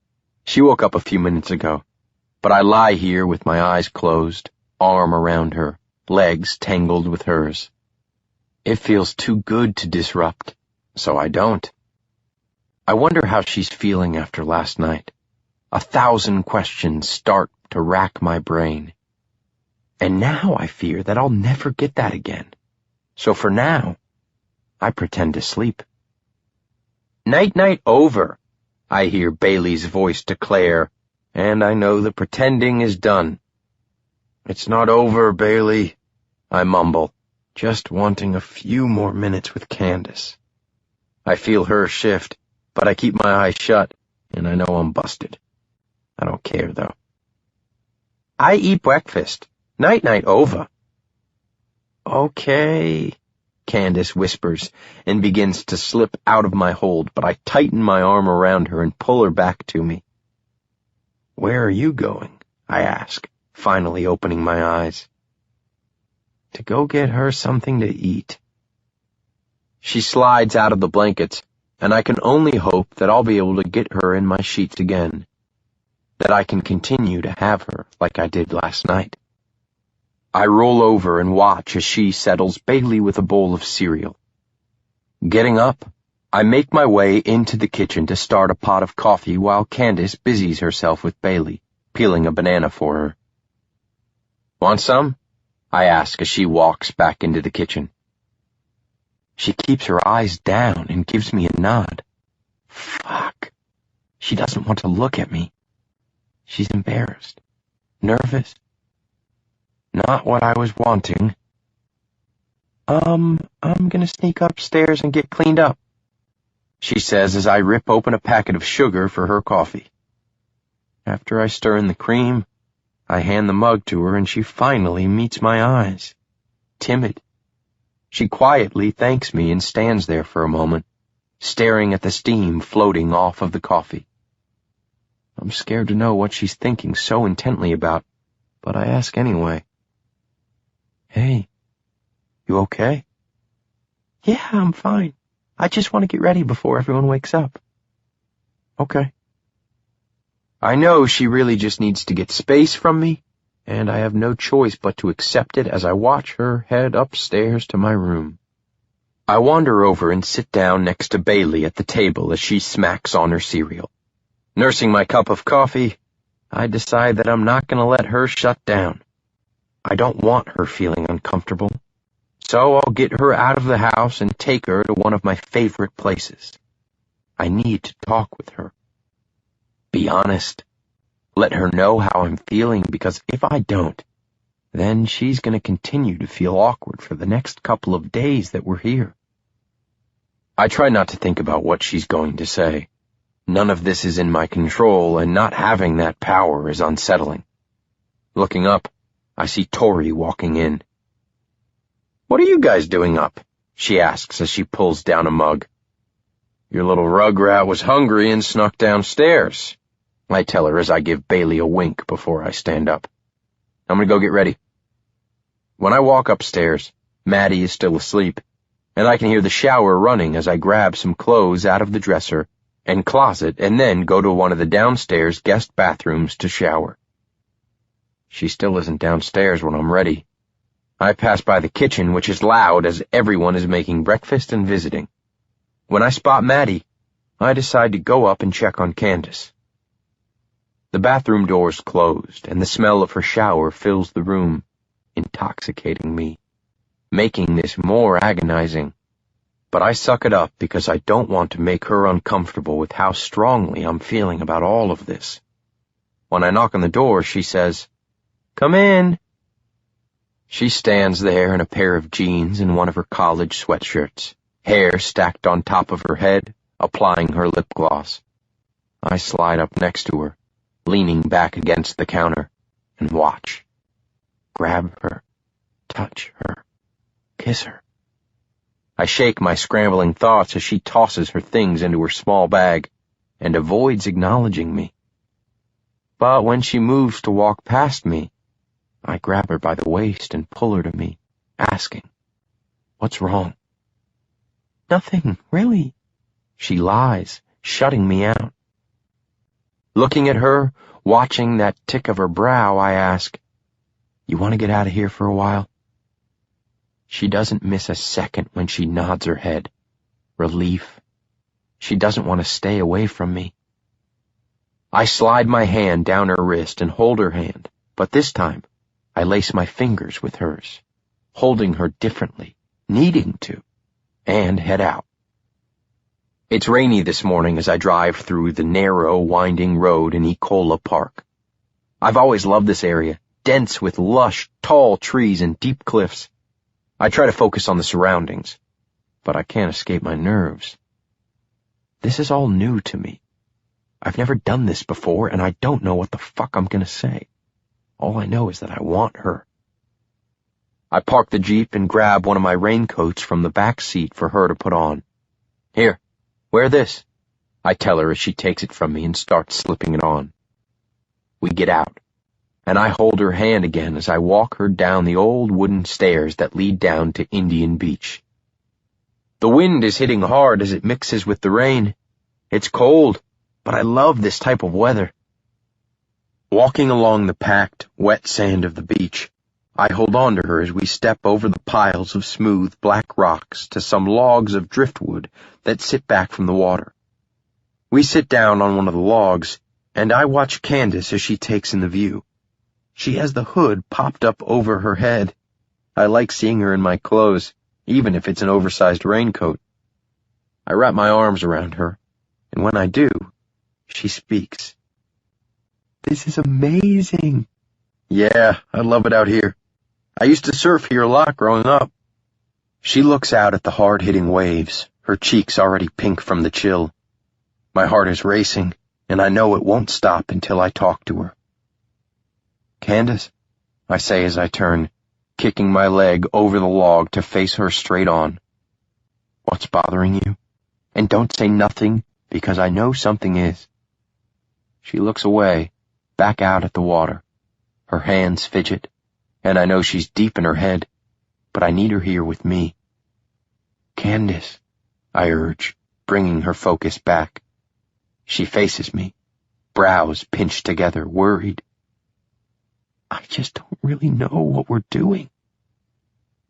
She woke up a few minutes ago, but I lie here with my eyes closed, arm around her, legs tangled with hers. It feels too good to disrupt, so I don't. I wonder how she's feeling after last night. 1,000 questions start to rack my brain. And now I fear that I'll never get that again. So for now, I pretend to sleep. Night-night over, I hear Bailey's voice declare, and I know the pretending is done. It's not over, Bailey. I mumble, just wanting a few more minutes with Candace. I feel her shift, but I keep my eyes shut, and I know I'm busted. I don't care, though. I eat breakfast. Night-night over. Okay, Candace whispers and begins to slip out of my hold, but I tighten my arm around her and pull her back to me. Where are you going? I ask, finally opening my eyes. To go get her something to eat. She slides out of the blankets, and I can only hope that I'll be able to get her in my sheets again, that I can continue to have her like I did last night. I roll over and watch as she settles Bailey with a bowl of cereal. Getting up, I make my way into the kitchen to start a pot of coffee while Candace busies herself with Bailey, peeling a banana for her. Want some? I ask as she walks back into the kitchen. She keeps her eyes down and gives me a nod. Fuck. She doesn't want to look at me. She's embarrassed. Nervous. Not what I was wanting. I'm gonna sneak upstairs and get cleaned up, she says as I rip open a packet of sugar for her coffee. After I stir in the cream, I hand the mug to her and she finally meets my eyes. Timid. She quietly thanks me and stands there for a moment, staring at the steam floating off of the coffee. I'm scared to know what she's thinking so intently about, but I ask anyway. Hey, you okay? Yeah, I'm fine. I just want to get ready before everyone wakes up. Okay. I know she really just needs to get space from me, and I have no choice but to accept it as I watch her head upstairs to my room. I wander over and sit down next to Bailey at the table as she smacks on her cereal. Nursing my cup of coffee, I decide that I'm not going to let her shut down. I don't want her feeling uncomfortable, so I'll get her out of the house and take her to one of my favorite places. I need to talk with her. Be honest. Let her know how I'm feeling, because if I don't, then she's going to continue to feel awkward for the next couple of days that we're here. I try not to think about what she's going to say. None of this is in my control, and not having that power is unsettling. Looking up, I see Tori walking in. What are you guys doing up? She asks as she pulls down a mug. Your little rugrat was hungry and snuck downstairs, I tell her as I give Bailey a wink before I stand up. I'm gonna go get ready. When I walk upstairs, Maddie is still asleep, and I can hear the shower running as I grab some clothes out of the dresser and closet and then go to one of the downstairs guest bathrooms to shower. She still isn't downstairs when I'm ready. I pass by the kitchen, which is loud as everyone is making breakfast and visiting. When I spot Maddie, I decide to go up and check on Candace. The bathroom door's closed, and the smell of her shower fills the room, intoxicating me, making this more agonizing. But I suck it up because I don't want to make her uncomfortable with how strongly I'm feeling about all of this. When I knock on the door, she says, "Come in." She stands there in a pair of jeans and one of her college sweatshirts, hair stacked on top of her head, applying her lip gloss. I slide up next to her, leaning back against the counter, and watch. Grab her, touch her, kiss her. I shake my scrambling thoughts as she tosses her things into her small bag and avoids acknowledging me. But when she moves to walk past me, I grab her by the waist and pull her to me, asking, "What's wrong?" "Nothing, really." She lies, shutting me out. Looking at her, watching that tick of her brow, I ask, "You want to get out of here for a while?" She doesn't miss a second when she nods her head. Relief. She doesn't want to stay away from me. I slide my hand down her wrist and hold her hand, but this time I lace my fingers with hers, holding her differently, needing to, and head out. It's rainy this morning as I drive through the narrow, winding road in Ecola Park. I've always loved this area, dense with lush, tall trees and deep cliffs, I try to focus on the surroundings, but I can't escape my nerves. This is all new to me. I've never done this before, and I don't know what the fuck I'm gonna say. All I know is that I want her. I park the Jeep and grab one of my raincoats from the back seat for her to put on. Here, wear this, I tell her as she takes it from me and starts slipping it on. We get out, and I hold her hand again as I walk her down the old wooden stairs that lead down to Indian Beach. The wind is hitting hard as it mixes with the rain. It's cold, but I love this type of weather. Walking along the packed, wet sand of the beach, I hold on to her as we step over the piles of smooth black rocks to some logs of driftwood that sit back from the water. We sit down on one of the logs, and I watch Candace as she takes in the view. She has the hood popped up over her head. I like seeing her in my clothes, even if it's an oversized raincoat. I wrap my arms around her, and when I do, she speaks. This is amazing. Yeah, I love it out here. I used to surf here a lot growing up. She looks out at the hard-hitting waves, her cheeks already pink from the chill. My heart is racing, and I know it won't stop until I talk to her. Candace, I say as I turn, kicking my leg over the log to face her straight on. What's bothering you? And don't say nothing, because I know something is. She looks away, back out at the water. Her hands fidget, and I know she's deep in her head, but I need her here with me. Candace, I urge, bringing her focus back. She faces me, brows pinched together, worried. I just don't really know what we're doing.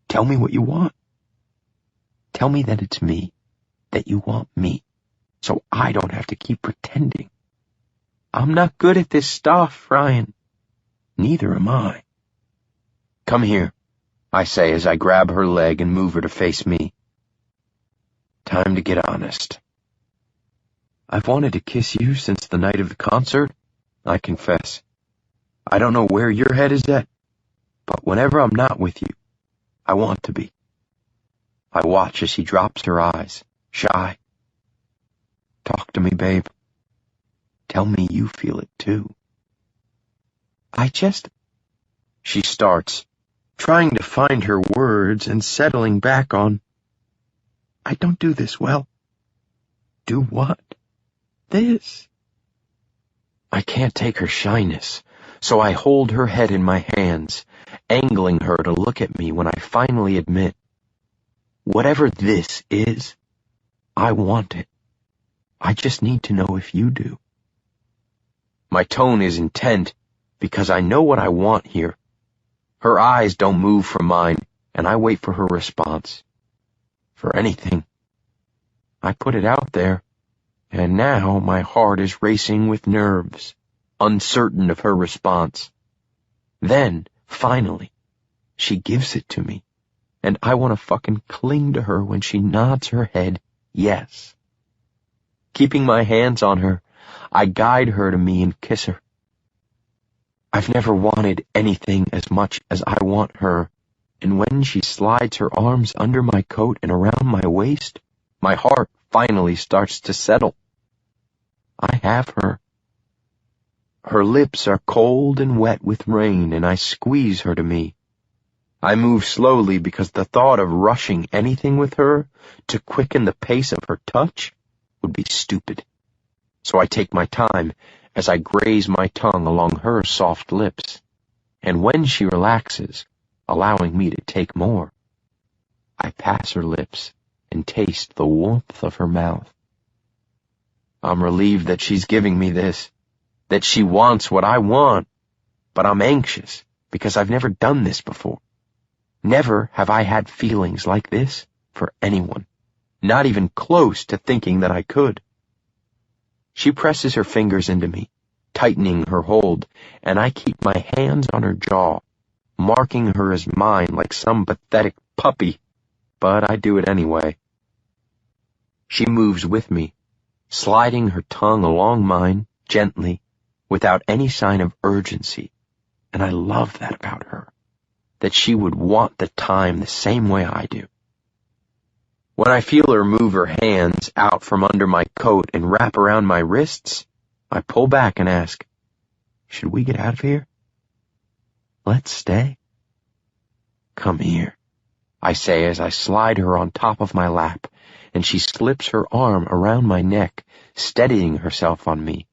Tell me what you want. Tell me that it's me, that you want me, so I don't have to keep pretending. I'm not good at this stuff, Ryan. Neither am I. Come here, I say as I grab her leg and move her to face me. Time to get honest. I've wanted to kiss you since the night of the concert, I confess. I don't know where your head is at, but whenever I'm not with you, I want to be. I watch as she drops her eyes, shy. Talk to me, babe. Tell me you feel it too. She starts, trying to find her words and settling back on, I don't do this well. Do what? This. I can't take her shyness, so I hold her head in my hands, angling her to look at me when I finally admit, whatever this is, I want it. I just need to know if you do. My tone is intent because I know what I want here. Her eyes don't move from mine, and I wait for her response. For anything. I put it out there, and now my heart is racing with nerves, uncertain of her response. Then, finally, she gives it to me, and I want to fucking cling to her when she nods her head yes. Keeping my hands on her, I guide her to me and kiss her. I've never wanted anything as much as I want her, and when she slides her arms under my coat and around my waist, my heart finally starts to settle. I have her. Her lips are cold and wet with rain, and I squeeze her to me. I move slowly because the thought of rushing anything with her to quicken the pace of her touch would be stupid. So I take my time as I graze my tongue along her soft lips, and when she relaxes, allowing me to take more, I pass her lips and taste the warmth of her mouth. I'm relieved that she's giving me this, that she wants what I want, but I'm anxious because I've never done this before. Never have I had feelings like this for anyone, not even close to thinking that I could. She presses her fingers into me, tightening her hold, and I keep my hands on her jaw, marking her as mine like some pathetic puppy, but I do it anyway. She moves with me, sliding her tongue along mine, gently, without any sign of urgency, and I love that about her. that she would want the time the same way I do. When I feel her move her hands out from under my coat and wrap around my wrists, I pull back and ask, "Should we get out of here? Let's stay." "Come here," I say as I slide her on top of my lap, and she slips her arm around my neck, steadying herself on me.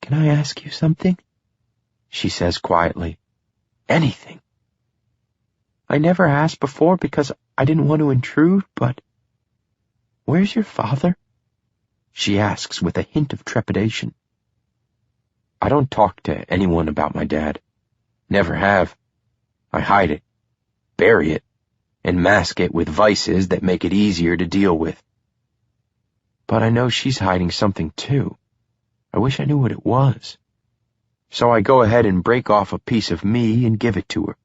"Can I ask you something?" she says quietly. "Anything." "I never asked before because I didn't want to intrude, but where's your father?" she asks with a hint of trepidation. I don't talk to anyone about my dad. Never have. I hide it, bury it, and mask it with vices that make it easier to deal with. But I know she's hiding something too. I wish I knew what it was. So I go ahead and break off a piece of me and give it to her.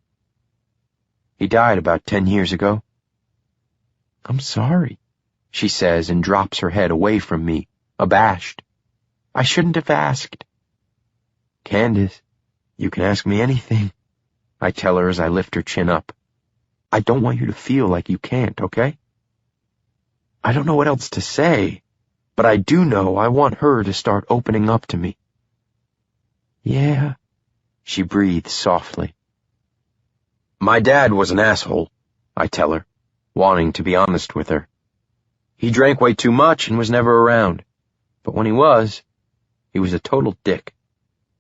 "He died about 10 years ago." "I'm sorry," she says and drops her head away from me, abashed. "I shouldn't have asked." "Candace, you can ask me anything," I tell her as I lift her chin up. "I don't want you to feel like you can't, okay?" I don't know what else to say, but I do know I want her to start opening up to me. "Yeah," she breathes softly. "My dad was an asshole," I tell her, wanting to be honest with her. "He drank way too much and was never around. But when he was a total dick.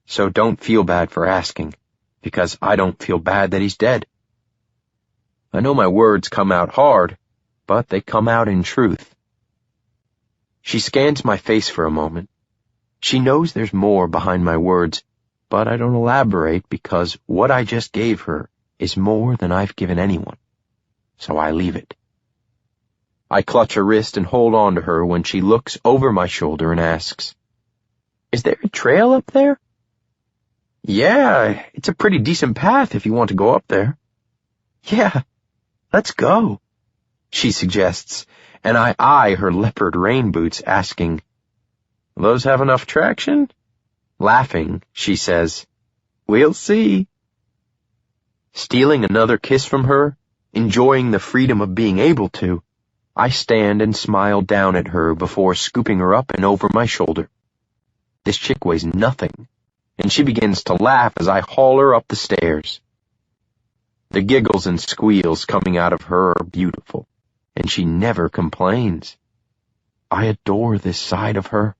So don't feel bad for asking, because I don't feel bad that he's dead." I know my words come out hard, but they come out in truth. She scans my face for a moment. She knows there's more behind my words, but I don't elaborate because what I just gave her is more than I've given anyone. So I leave it. I clutch her wrist and hold on to her when she looks over my shoulder and asks, "Is there a trail up there?" "Yeah, it's a pretty decent path if you want to go up there." "Yeah, let's go," she suggests, and I eye her leopard rain boots, asking, "Those have enough traction?" Laughing, she says, "We'll see." Stealing another kiss from her, enjoying the freedom of being able to, I stand and smile down at her before scooping her up and over my shoulder. This chick weighs nothing, and she begins to laugh as I haul her up the stairs. The giggles and squeals coming out of her are beautiful, and she never complains. I adore this side of her.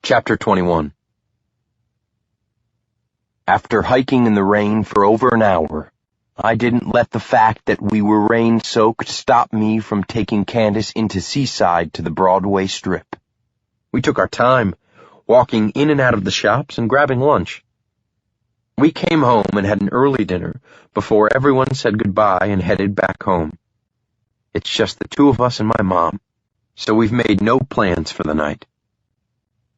Chapter 21. After hiking in the rain for over an hour, I didn't let the fact that we were rain-soaked stop me from taking Candace into Seaside to the Broadway Strip. We took our time, walking in and out of the shops and grabbing lunch. We came home and had an early dinner before everyone said goodbye and headed back home. It's just the two of us and my mom, so we've made no plans for the night.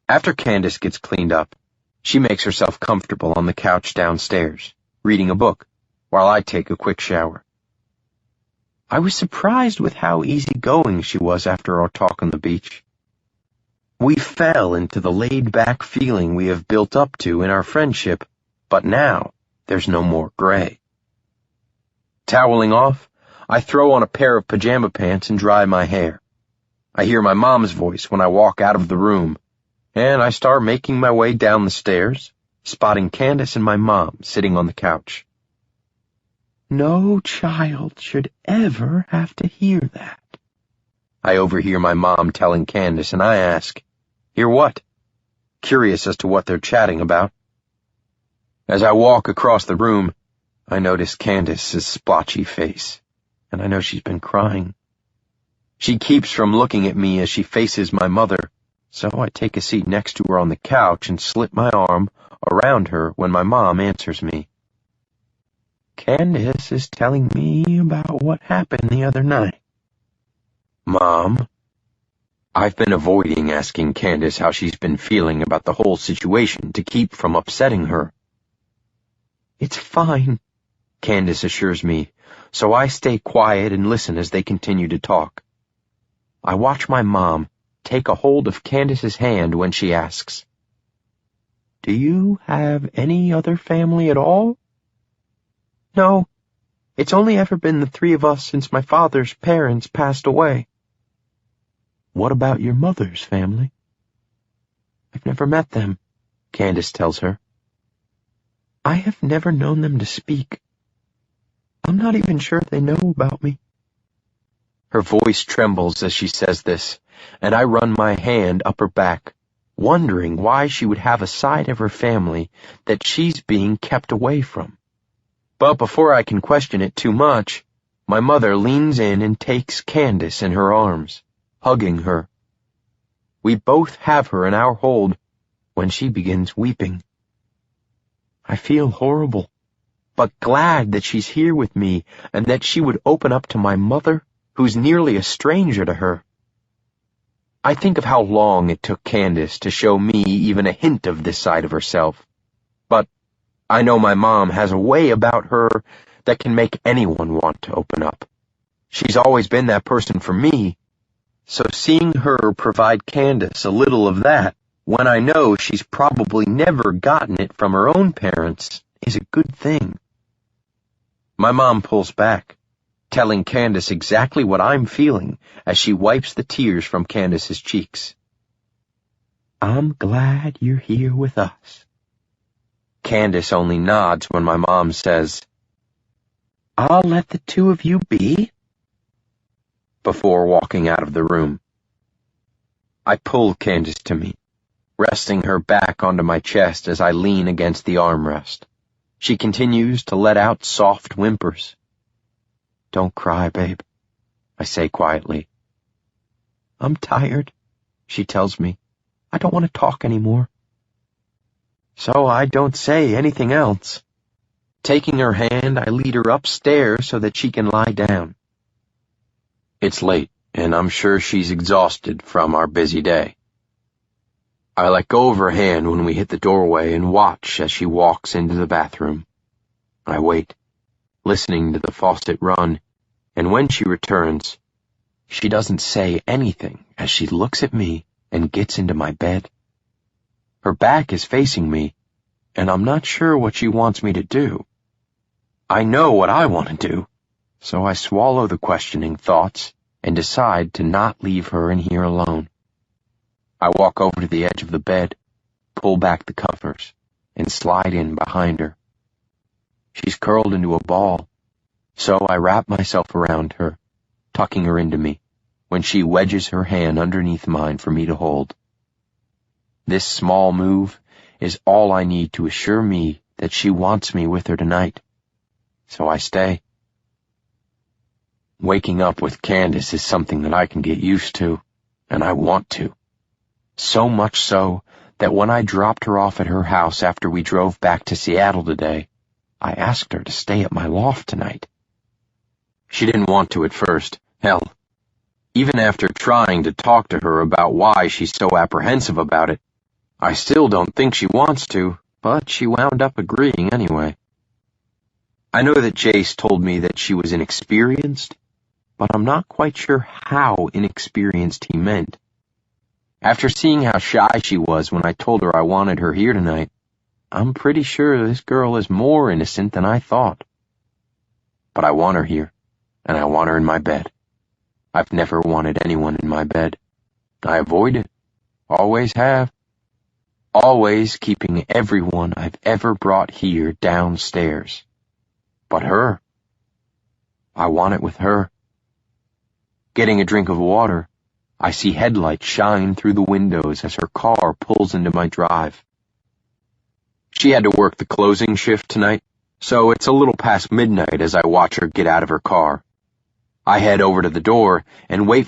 After Candace gets cleaned up, she makes herself comfortable on the couch downstairs, reading a book, while I take a quick shower. I was surprised with how easygoing she was after our talk on the beach. We fell into the laid-back feeling we have built up to in our friendship, but now there's no more gray. Toweling off, I throw on a pair of pajama pants and dry my hair. I hear my mom's voice when I walk out of the room, and I start making my way down the stairs, spotting Candace and my mom sitting on the couch. "No child should ever have to hear that," I overhear my mom telling Candace, and I ask, "Hear what?" curious as to what they're chatting about. As I walk across the room, I notice Candace's splotchy face, and I know she's been crying. She keeps from looking at me as she faces my mother, so I take a seat next to her on the couch and slip my arm around her when my mom answers me. "Candace is telling me about what happened the other night." "Mom?" I've been avoiding asking Candace how she's been feeling about the whole situation to keep from upsetting her. "It's fine," Candace assures me, so I stay quiet and listen as they continue to talk. I watch my mom take a hold of Candace's hand when she asks, Do you have any other family at all? No, it's only ever been the three of us since my father's parents passed away. What about your mother's family? I've never met them, Candace tells her. I have never known them to speak. I'm not even sure they know about me. Her voice trembles as she says this, and I run my hand up her back, wondering why she would have a side of her family that she's being kept away from. But before I can question it too much, my mother leans in and takes Candace in her arms, hugging her. We both have her in our hold when she begins weeping. I feel horrible, but glad that she's here with me and that she would open up to my mother, who's nearly a stranger to her. I think of how long it took Candace to show me even a hint of this side of herself. But I know my mom has a way about her that can make anyone want to open up. She's always been that person for me, so seeing her provide Candace a little of that, when I know she's probably never gotten it from her own parents, is a good thing. My mom pulls back, telling Candace exactly what I'm feeling as she wipes the tears from Candace's cheeks. I'm glad you're here with us. Candace only nods when my mom says, I'll let the two of you be, before walking out of the room. I pull Candace to me, resting her back onto my chest as I lean against the armrest. She continues to let out soft whimpers. Don't cry, babe, I say quietly. I'm tired, she tells me. I don't want to talk anymore. So I don't say anything else. Taking her hand, I lead her upstairs so that she can lie down. It's late, and I'm sure she's exhausted from our busy day. I let go of her hand when we hit the doorway and watch as she walks into the bathroom. I wait, listening to the faucet run, and when she returns, she doesn't say anything as she looks at me and gets into my bed. Her back is facing me, and I'm not sure what she wants me to do. I know what I want to do, so I swallow the questioning thoughts and decide to not leave her in here alone. I walk over to the edge of the bed, pull back the covers, and slide in behind her. She's curled into a ball, so I wrap myself around her, tucking her into me, when she wedges her hand underneath mine for me to hold. This small move is all I need to assure me that she wants me with her tonight, so I stay. Waking up with Candace is something that I can get used to, and I want to. So much so that when I dropped her off at her house after we drove back to Seattle today, I asked her to stay at my loft tonight. She didn't want to at first. Hell, even after trying to talk to her about why she's so apprehensive about it, I still don't think she wants to, but she wound up agreeing anyway. I know that Jace told me that she was inexperienced, but I'm not quite sure how inexperienced he meant. After seeing how shy she was when I told her I wanted her here tonight, I'm pretty sure this girl is more innocent than I thought. But I want her here, and I want her in my bed. I've never wanted anyone in my bed. I avoid it. Always have. Always keeping everyone I've ever brought here downstairs. But her. I want it with her. Getting a drink of water, I see headlights shine through the windows as her car pulls into my drive. She had to work the closing shift tonight, so it's a little past midnight as I watch her get out of her car. I head over to the door and wait